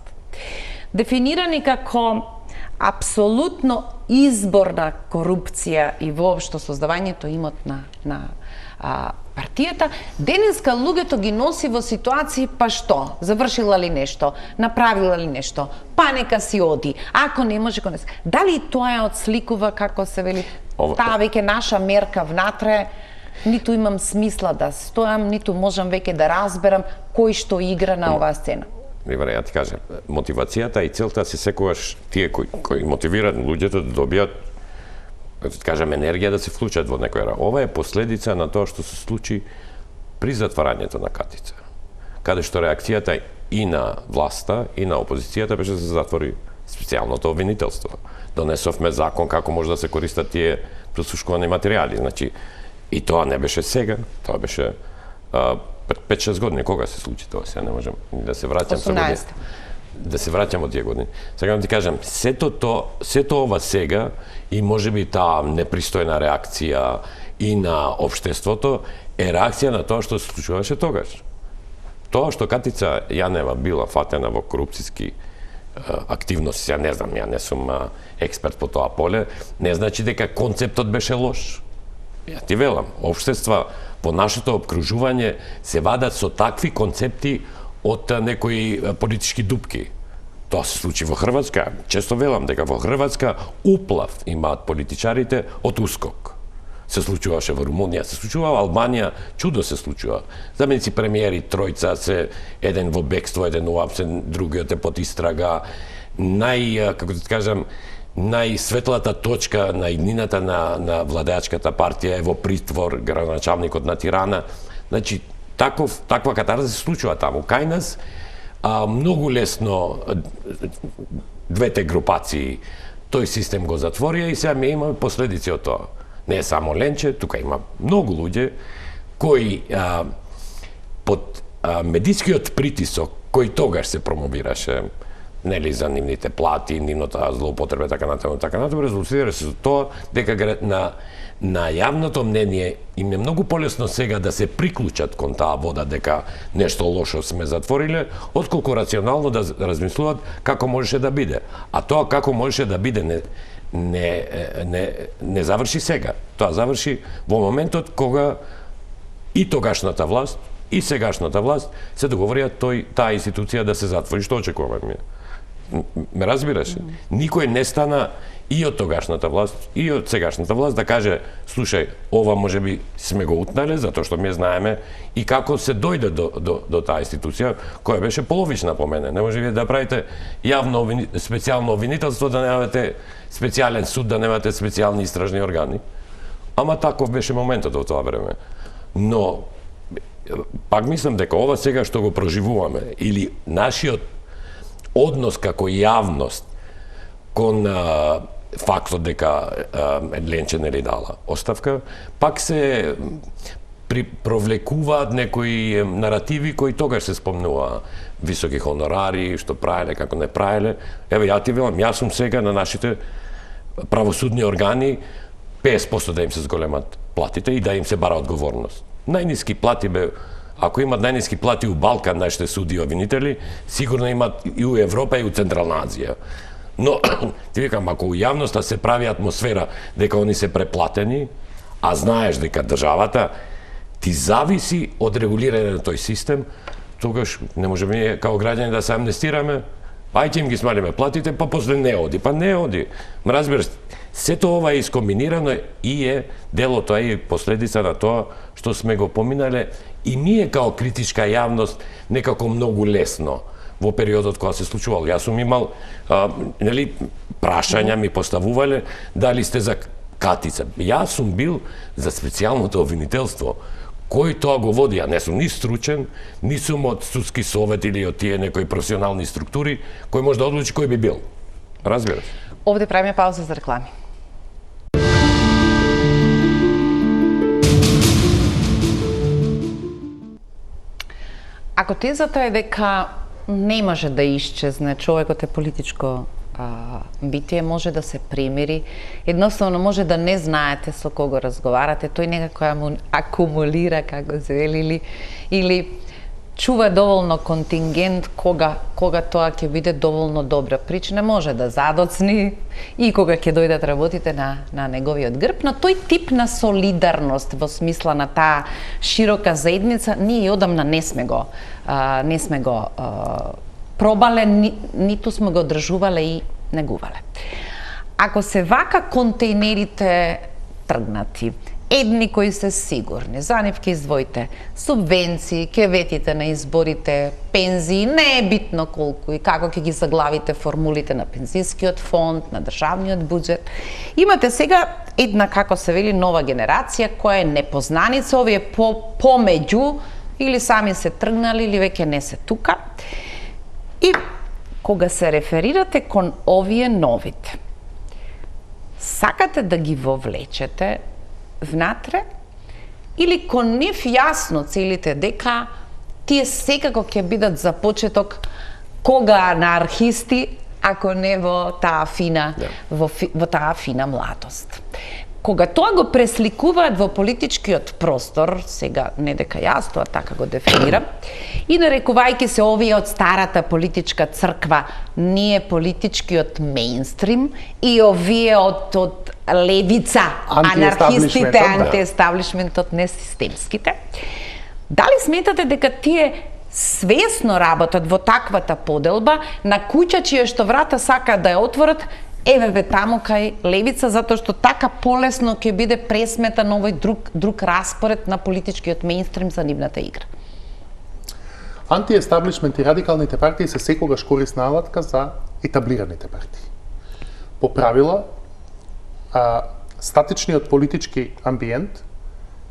дефинирани како апсолутно изборна корупција и воопшто создавањето имот на партијата, денеска луѓето ги носи во ситуации, па што, завршила ли нешто, направила ли нешто, па нека си оди, ако не може, конец. Дали тоа е одсликува, како се вели, таа веќе наша мерка внатре, ниту имам смисла да стојам, ниту можам веќе да разберам кој што игра на оваа сцена. Ливаре, ја ти кажам, мотивацијата и целта се секогаш тие кои мотивираат луѓето да добијат, кажам, енергија да се вклучат во некоја. Ова е последица на тоа што се случи при затварањето на Катица, каде што реакцијата и на власта и на опозицијата беше да се затвори специјалното обвинителство. Донесовме закон како може да се користат тие прослушкувани материјали. Значи, и тоа не беше сега, тоа беше пред 5-6 години. Кога се случи тоа? Сега не можам да се враќам со години. Да се враќам од тие години. Сега да ти кажам, сето ова сега и можеби таа непристојна реакција и на општеството е реакција на тоа што се случуваше тогаш. Тоа што Катица Јанева била фатена во корупцијски активности, ја не знам, ја не сум експерт по тоа поле, не значи дека концептот беше лош. Ја ти велам, општества во нашето обкружување се вадат со такви концепти од некои политички дупки. Тоа се случи во Хрватска. Често велам дека во Хрватска уплав имаат политичарите од УСКОК. Се случуваше во Румунија, се случува во Албанија, чудо се случува. Заменици премиери тројца се еден во бегство, еден уапсен, другиот е под истрага. Како да кажам, најсветлата точка на иднината на владеачката партија е во притвор, градоначалникот на Тирана. Значи, таква катарза се случува таму. Кај нас многу лесно двете групации тој систем го затворија и сега ми имаме последици од тоа. Не е само Ленче, тука има многу луѓе кои под медискиот притисок кој тогаш се промовираше, нели, за нивните плати, нивната злоупотреба, така натаму, резултира се тоа дека на јавното мнение им е многу полесно сега да се приклучат кон таа вода дека нешто лошо сме затвориле, отколку рационално да размислуваат како можеше да биде. А тоа како можеше да биде не заврши сега. Тоа заврши во моментот кога и тогашната власт и сегашната власт се договорија таа институција да се затвори. Што очекуваме? Ме разбираш? Никој не стана и од тогашната власт, и од сегашната власт да каже, слушај, ова можеби сме го утнале, затоа што ми знаеме и како се дојде до таа институција, која беше половична по мене. Не може да правите јавно специјално обвинителство, да немате специјален суд, да немате специјални истражни органи. Ама таков беше моментот во тоа време. Но, пак мислам дека ова сега што го проживуваме, или нашиот однос како јавност кон фактот дека Ленче нели дала оставка, пак се провлекуваат некои наративи кои тогаш се спомнува, високи хонорари, што правеле, како не правеле. Еве, ја ти велам, јас сум сега на нашите правосудни органи 50% да им се зголемат платите и да им се бара одговорност. Најниски плати бе Ако имат најниски плати у Балкан, нашите суди и обвинители, сигурно имат и у Европа и у Централна Азија. Но, ти викам, ако у јавноста се прави атмосфера дека они се преплатени, а знаеш дека државата ти зависи од регулирање на тој систем, тогаш не можеме ние као граѓани да се амнестираме, ајде им ги смалиме платите, па после не оди. Па не оди. Ма разбираш, сето ова е искомбинирано и е дел од тоа и последица на тоа што сме го поминале и ние као критичка јавност некако многу лесно во периодот кога се случувало. Јас сум имал прашања ми поставувале дали сте за Катица. Јас сум бил за специјалното обвинителство. Кој тоа го води? Ја не сум ни стручен, ни сум од судски совет или од тие некои професионални структури, кој може да одлучи кој би бил. Разбираш? Овде правиме пауза за реклами. Ако тезата е дека не може да исчезне, човекот е политичко битие, може да се примири, едноставно може да не знаете со кого разговарате, тој некако акумулира, како се вели, или чува доволно контингент кога тоа ќе биде доволно добра причина, може да задоцни и кога ќе дојдат работите на неговиот грб, но тој тип на солидарност во смисла на таа широка заедница ние одамна не сме го пробале, ниту сме го одржувале и негувале. Ако се вака контейнерите тргнати, едни кои се сигурни, за нив ќе издвоите субвенции, ќе ветите на изборите, пензии, не е битно колку и како ќе ги заглавите формулите на пензискиот фонд, на државниот буџет. Имате сега една, како се вели, нова генерација која е непознаница, овие помеѓу или сами се тргнали или веќе не се тука. И кога се реферирате кон овие новите, сакате да ги вовлечете внатре или кон нив јасно целите дека тие секако ќе бидат за почеток кога анархисти, ако не во таа фина во таа фина младост. Кога тоа го пресликуваат во политичкиот простор, сега не дека јас тоа така го дефинирам, и нарекувајќи се овие од старата политичка црква, ние политичкиот мејнстрим и овие од левица, анархистите, антиестаблишментот, не системските. Дали сметате дека тие свесно работат во таквата поделба на куќа чија што врата сакаат да ја отворат, еве таму кај левица, затоа што така полесно ќе биде пресметан овој друг распоред на политичкиот мејнстрим за нивната игра? Антиестаблишмент и радикалните партии се секогаш корисна алатка за етаблираните партии. По правило, статичниот политички амбиент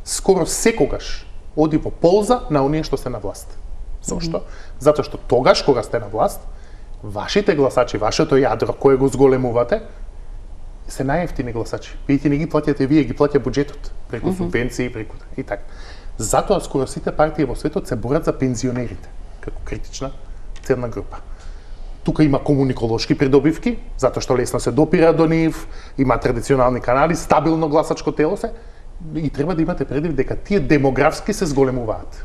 скоро секогаш оди во полза на оние што се на власт. Зошто? Затоа што тогаш кога сте на власт, вашите гласачи, вашето јадро кое го зголемувате, се најевтини гласачи. Вие не ги плаќате, вие ги плаќа буџетот преку субвенции, преку и така. Затоа скоро сите партии во светот се борат за пензионерите како критична целна група. Тука има комуниколошки придобивки, затоа што лесно се допира до нив, има традиционални канали, стабилно гласачко тело се, и треба да имате предвид дека тие демографски се зголемуваат.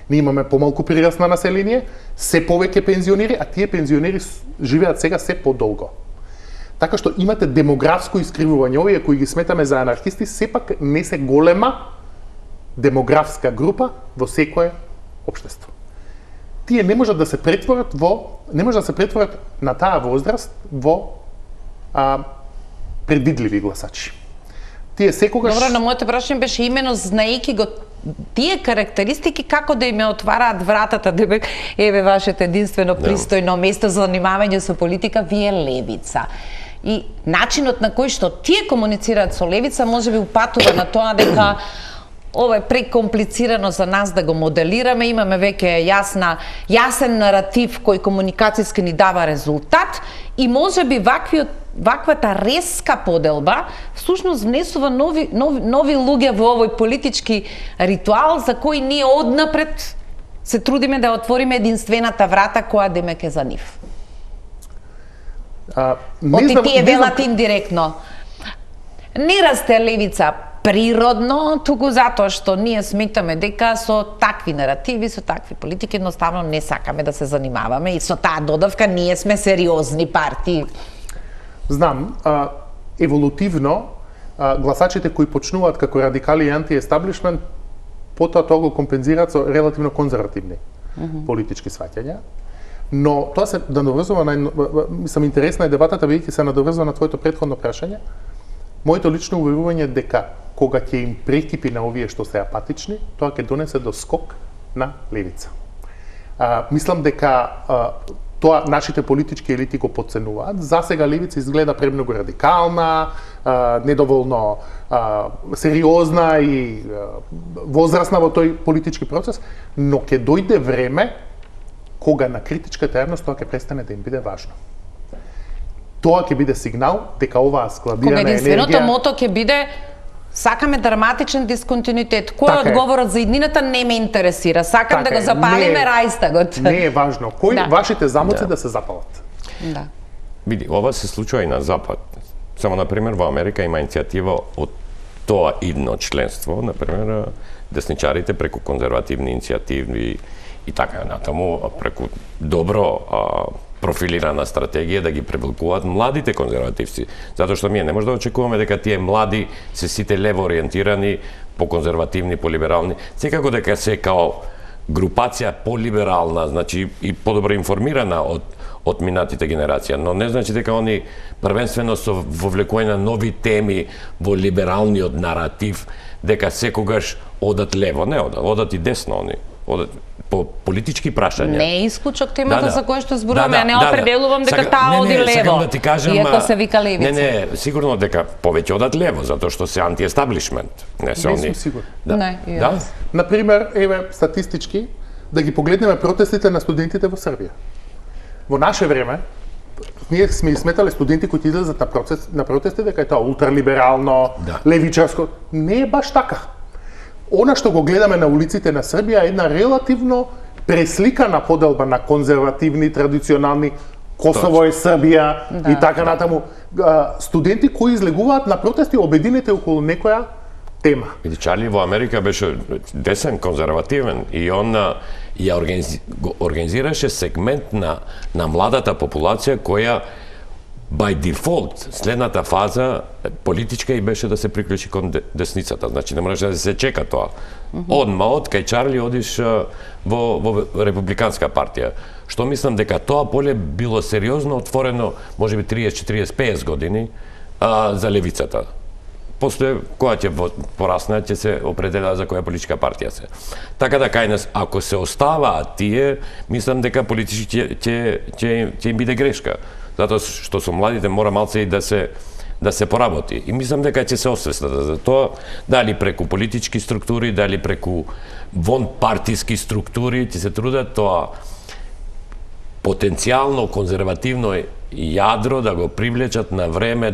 Ние имаме помалку прираст на население, се повеќе пензионери, а тие пензионери живеат сега се подолго. Така што имате демографско искривување, овие кои ги сметаме за анархисти, сепак не се голема демографска група во секое општество. Тие не можат да се претворат на таа возраст во предвидливи гласачи. Тие секогаш... Добро, но моето прашање беше имено знаејќи го тие карактеристики како да им отвараат вратата, дека еве вашето единствено пристојно место за занимавање со политика, вие левица. И начинот на кој што тие комуницираат со левица можеби упатува на тоа дека ова е прекомплицирано за нас да го моделираме, имаме веќе јасен наратив кој комуникацијски ни дава резултат и можеби ваквата резка поделба всушност внесува нови луѓе во овој политички ритуал за кој ние однапред се трудиме да отвориме единствената врата која демек е за нив. Оти тие велат индиректно. Не расте левица природно, туку затоа што ние сметаме дека со такви наративи, со такви политики едноставно не сакаме да се занимаваме и со таа додавка ние сме сериозни партии. Знам, еволутивно гласачите кои почнуваат како радикали и антиестаблишмент потоа тоа го компензираат со релативно конзервативни политички сваќања. Но тоа се надоврзува на мислам интересна е дебатата бидејќи се надоврзува на твоето претходно прашање. Моето лично уверување дека кога ќе им прекипи на овие што се апатични, тоа ќе донесе до скок на левица. Мислам дека тоа нашите политички елити го подценуваат. Засега левица изгледа премногу радикална, недоволно сериозна и возрасна во тој политички процес, но ќе дојде време кога на критичката јавност тоа ќе престане да им биде важно. Тоа ќе биде сигнал дека оваа складирана енергија... Кога единственото мото ќе биде сакаме драматичен дисконтинуитет. Кој е одговорот за иднината не ме интересира. Сакам да го запалиме Рајстагот. Не е важно. Кој вашите замоци да се запалат. Да. Види, ова се случува и на Запад. Само, например, во Америка има иницијатива од тоа идно членство, например, десничарите преку конзервативни иницијативи и така натаму, преку добро профилирана стратегија да ги привлекуваат младите конзервативци, затоа што ние не може да очекуваме дека тие млади се сите лево ориентирани, по-конзервативни, по-либерални, секако дека се као групација по-либерална, значи и подобро информирана од минатите генерација, но не значи дека они првенствено со вовлекување на нови теми во либералниот наратив, дека секогаш одат лево, не одат и десно они, одат по политички прашања. Не е исклучок темата за која што зборуваме, а не определувам дека таа оди лево. Сакам да ти кажам, иако се вика левица. Не, сигурно дека повеќе одат лево, затоа што се антиестаблишмент. Не се они. Сигурно. Не, да. Например, еве статистички да ги погледнеме протестите на студентите во Србија. Во наше време ние сме сметале студенти кои излезат на протести дека е тоа ултралиберално, левичарско. Не е баш така. Она што го гледаме на улиците на Србија е една релативно пресликана поделба на конзервативни, традиционални, Косово е Србија и така натаму. Студенти кои излегуваат на протести обединети околу некоја тема. Види, Чарли во Америка беше десен, конзервативен и он ја организираше сегмент на младата популација која by default, следната фаза политичка и беше да се приклучи кон десницата, значи не можеше да се чека тоа. Одма од кај Чарли одиш во републиканска партија. Што мислам дека тоа поле било сериозно отворено, можеби 30, 40, 50 години за левицата. После која ќе порасне, ќе се определува за која политичка партија се. Така да кај нас, ако се оставаат тие, мислам дека политички ќе им биде грешка. Затоа што со младите мора малце и да се поработи. И мислам дека ќе се освестат за тоа, дали преку политички структури, дали преку вон партиски структури, ќе се трудат тоа потенцијално конзервативно јадро да го привлечат на време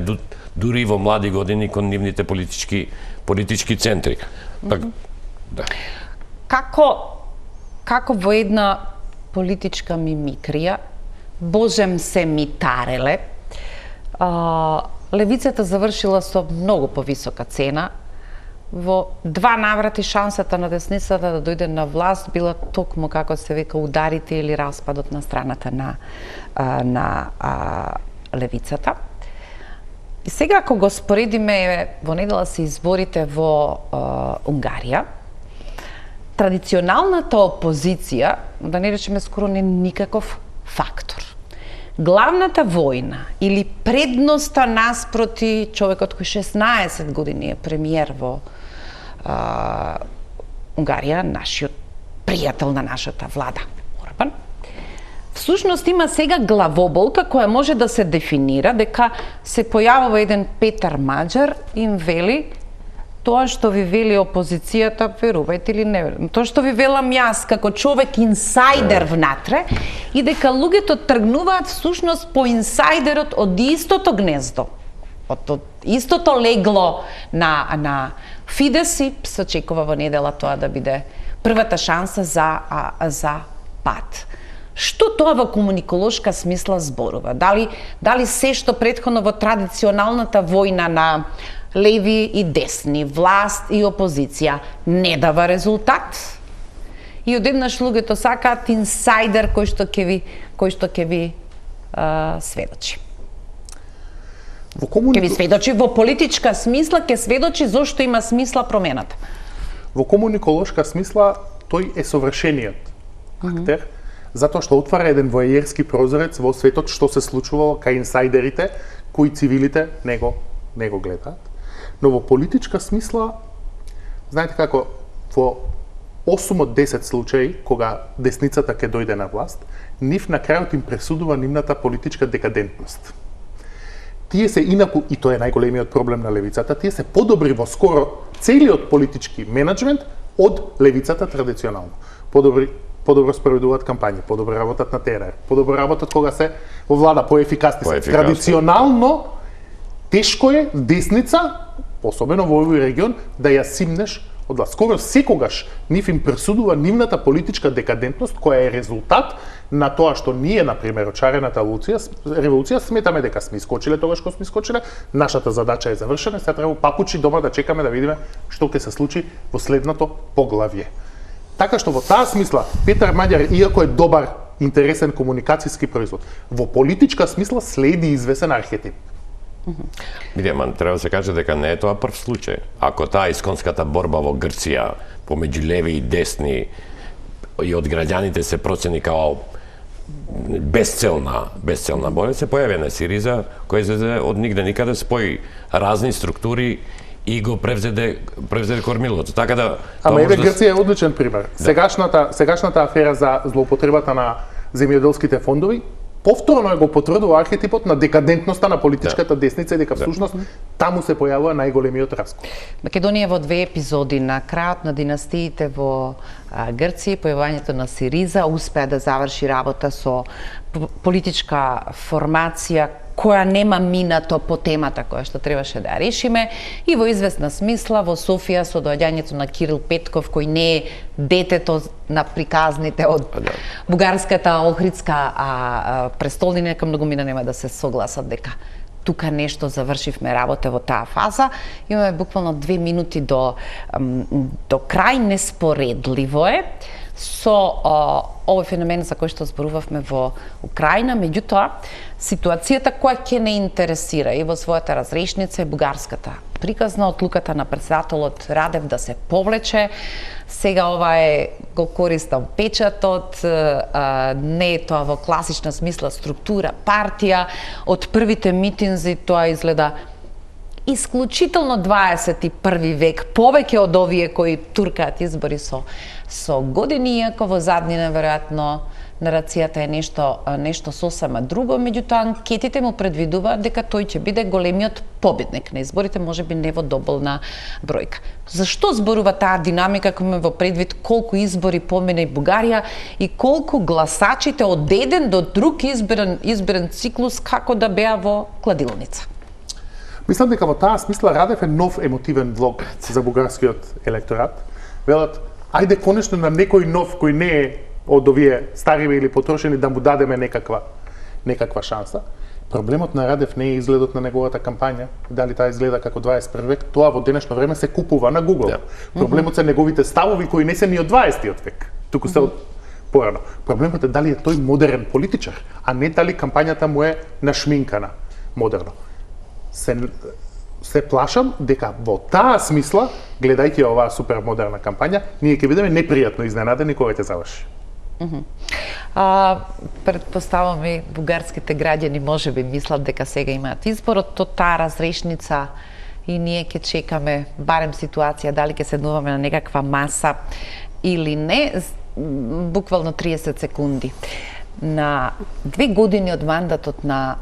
дури во млади години кон нивните политички центри. Да. Како во една политичка мимикрија Божем се митареле, левицата завршила со многу повисока цена. Во 2 наврати шансата на десницата да дојде на власт била токму, како се века, ударите или распадот на страната на левицата. И сега, ако го споредиме, во недела се изборите во Унгарија, традиционалната опозиција, да не речеме скоро не никаков фактор. Главната војна или предноста наспроти човекот кој 16 години е премиер во Унгарија, нашиот пријател на нашата влада, Орбан, всушност има сега главоболка која може да се дефинира дека се појавува еден Петар Маџар и им вели тоа што ви вели опозицијата, верувајте или не верувајте. Тоа што ви велам јас како човек инсайдер внатре и дека луѓето тргнуваат всушност по инсайдерот од истото гнездо, од истото легло на Фидес и се очекува во недела тоа да биде првата шанса за пат. Што тоа во комуниколошка смисла зборува? Дали се што претходно во традиционалната војна леви и десни, власт и опозиција, не дава резултат. И одеднаш луѓето сакаат инсайдер кој што ќе ви сведочи. Ќе ви сведочи во политичка смисла, ќе сведочи зошто има смисла промената. Во комуниколошка смисла тој е совршениот актер, затоа што отвара еден воајерски прозорец во светот што се случувало кај инсайдерите, кои цивилите не го гледаат. Но во политичка смисла, знаете како, во 8 од 10 случаи, кога десницата ќе дојде на власт, нив на крајот им пресудува нивната политичка декадентност. Тие се инаку, и тоа е најголемиот проблем на левицата, тие се подобри во скоро целиот политички менеджмент од левицата традиционално. Подобро спроведуваат кампањи, подобро работат на терен, подобро работат кога се во влада, поефикасни се. Традиционално тешко е десница, особено во овој регион, да ја симнеш од власт. Скоро секогаш нив им пресудува нивната политичка декадентност, која е резултат на тоа што ние, например, од шарената револуција, сметаме дека сме искочиле тогаш кога сме искочиле, нашата задача е завршена, сега треба пакучи дома да чекаме да видиме што ќе се случи во следното поглавје. Така што во таа смисла, Петар Маѓар, иако е добар, интересен комуникацијски производ, во политичка смисла следи извесен архетип. Ман треба да се каже дека не е тоа прв случај. Ако таа исконската борба во Грција помеѓу леви и десни и од граѓаните се процени као безцелна борба, се појави на Сириза, кој излезе од нигде никаде, спои разни структури и го превзеде кормилото. Така да Ама еве Грција е одличен пример. Сегашната афера за злоупотребата на земјоделските фондови повторно го потврдува архетипот на декадентноста на политичката десница и дека всушност таму се појавува најголемиот раскол. Македонија во 2 епизоди на крајот на династиите во Грција, појавувањето на Сириза успеа да заврши работа со политичка формација која нема минато по темата која што требаше да ја решиме, и во известна смисла во Софија со доаѓањето на Кирил Петков, кој не е детето на приказните од бугарската Охридска престолнина, кај многумина нема да се согласат дека тука нешто завршивме работа во таа фаза. Имаме буквално 2 минути до крај. Неспоредливо е со овој феномен за кој што зборувавме во Украина, меѓутоа ситуацијата која ќе не интересира и во својата разрешница е бугарската приказна, одлуката на претседателот Радев да се повлече. Сега ова е го користам печатот, не е тоа во класична смисла структура, партија. Од првите митинзи тоа изгледа исклучително 21 век, повеќе од овие кои туркаат избори со години, иако во заднина веројатно нарацијата е нешто сосема друго, меѓутоа анкетите му предвидуваат дека тој ќе биде големиот победник на изборите, можеби не во доболна бројка. Зашто зборува таа динамика кога во предвид колку избори помина и Бугарија и колку гласачите од еден до друг изборен циклус како да беа во кладилница? Мислам дека во таа смисла Радев е нов емотивен влог за бугарскиот електорат. Велат, ајде конечно на некој нов кој не е од овие стариви или потрошени да му дадеме некаква шанса. Проблемот на Радев не е изгледот на неговата кампања, дали таа изгледа како 21 век, тоа во денешно време се купува на Google. Проблемот се неговите ставови кои не се ни од 20 век, туку се од порано. Проблемот е дали е тој модерен политичар, а не дали кампањата му е нашминкана модерно. Се плашам дека во таа смисла, гледајќи оваа супермодерна кампања, ние ќе бидеме непријатно изненадени кога ќе заврши. Предпоставам и бугарските граѓани можеби мислат дека сега имаат изборот, то таа разрешница и ние ќе чекаме барем ситуација дали ќе седнуваме на некаква маса или не, буквално 30 секунди. На 2 години од мандатот на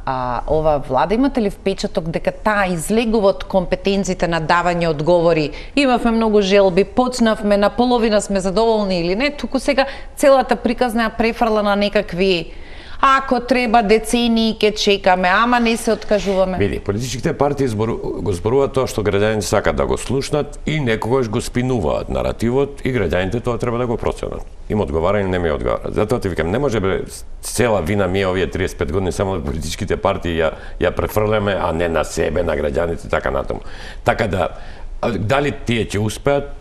оваа влада, имате ли впечаток дека таа излегува од компетенциите на давање одговори? Имавме многу желби, почнавме, на половина сме задоволни или не, туку сега целата приказна ја префрла на некакви Ако треба децении ќе чекаме, ама не се откажуваме. Види, политичките партии го зборуваат тоа што граѓаните сакат да го слушнат и некогаш го спинуваат наративот и граѓаните тоа треба да го проценат. Им одговара или не ми одговара. Затоа ти викам, не може бе цела вина ми овие 35 години само на политичките партии ја префрлеме, а не на себе, на граѓаните, така натаму. Така да, дали тие ќе успеат?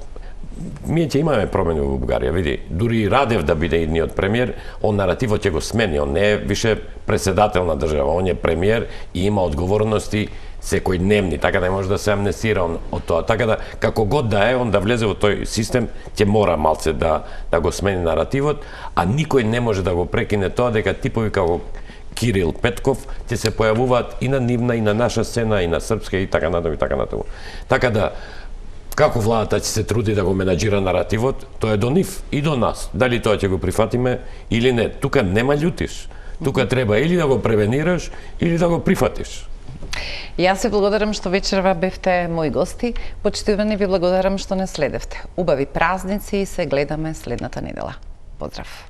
Ние ќе имаме промени во Бугарија, види. Дури и Радев да биде идниот премиер, он наративот ќе го смени, он не е више председател на држава, он е премиер и има одговорности секојдневни, така да не може да се амнестира од тоа. Така да, како год да е, он да влезе во тој систем, ќе мора малце да го смени наративот, а никој не може да го прекине тоа дека типови како Кирил Петков ќе се појавуваат и на нивна, и на наша сцена, и на српска, и така натаму, и така натаму. Така да, како владата ќе се труди да го менаџира наративот, тоа е до нив и до нас. Дали тоа ќе го прифатиме или не. Тука нема љутиш. Тука треба или да го превенираш, или да го прифатиш. Јас ви благодарам што вечерва бевте мои гости. Почитувани, ви благодарам што не следевте. Убави празници и се гледаме следната недела. Поздрав!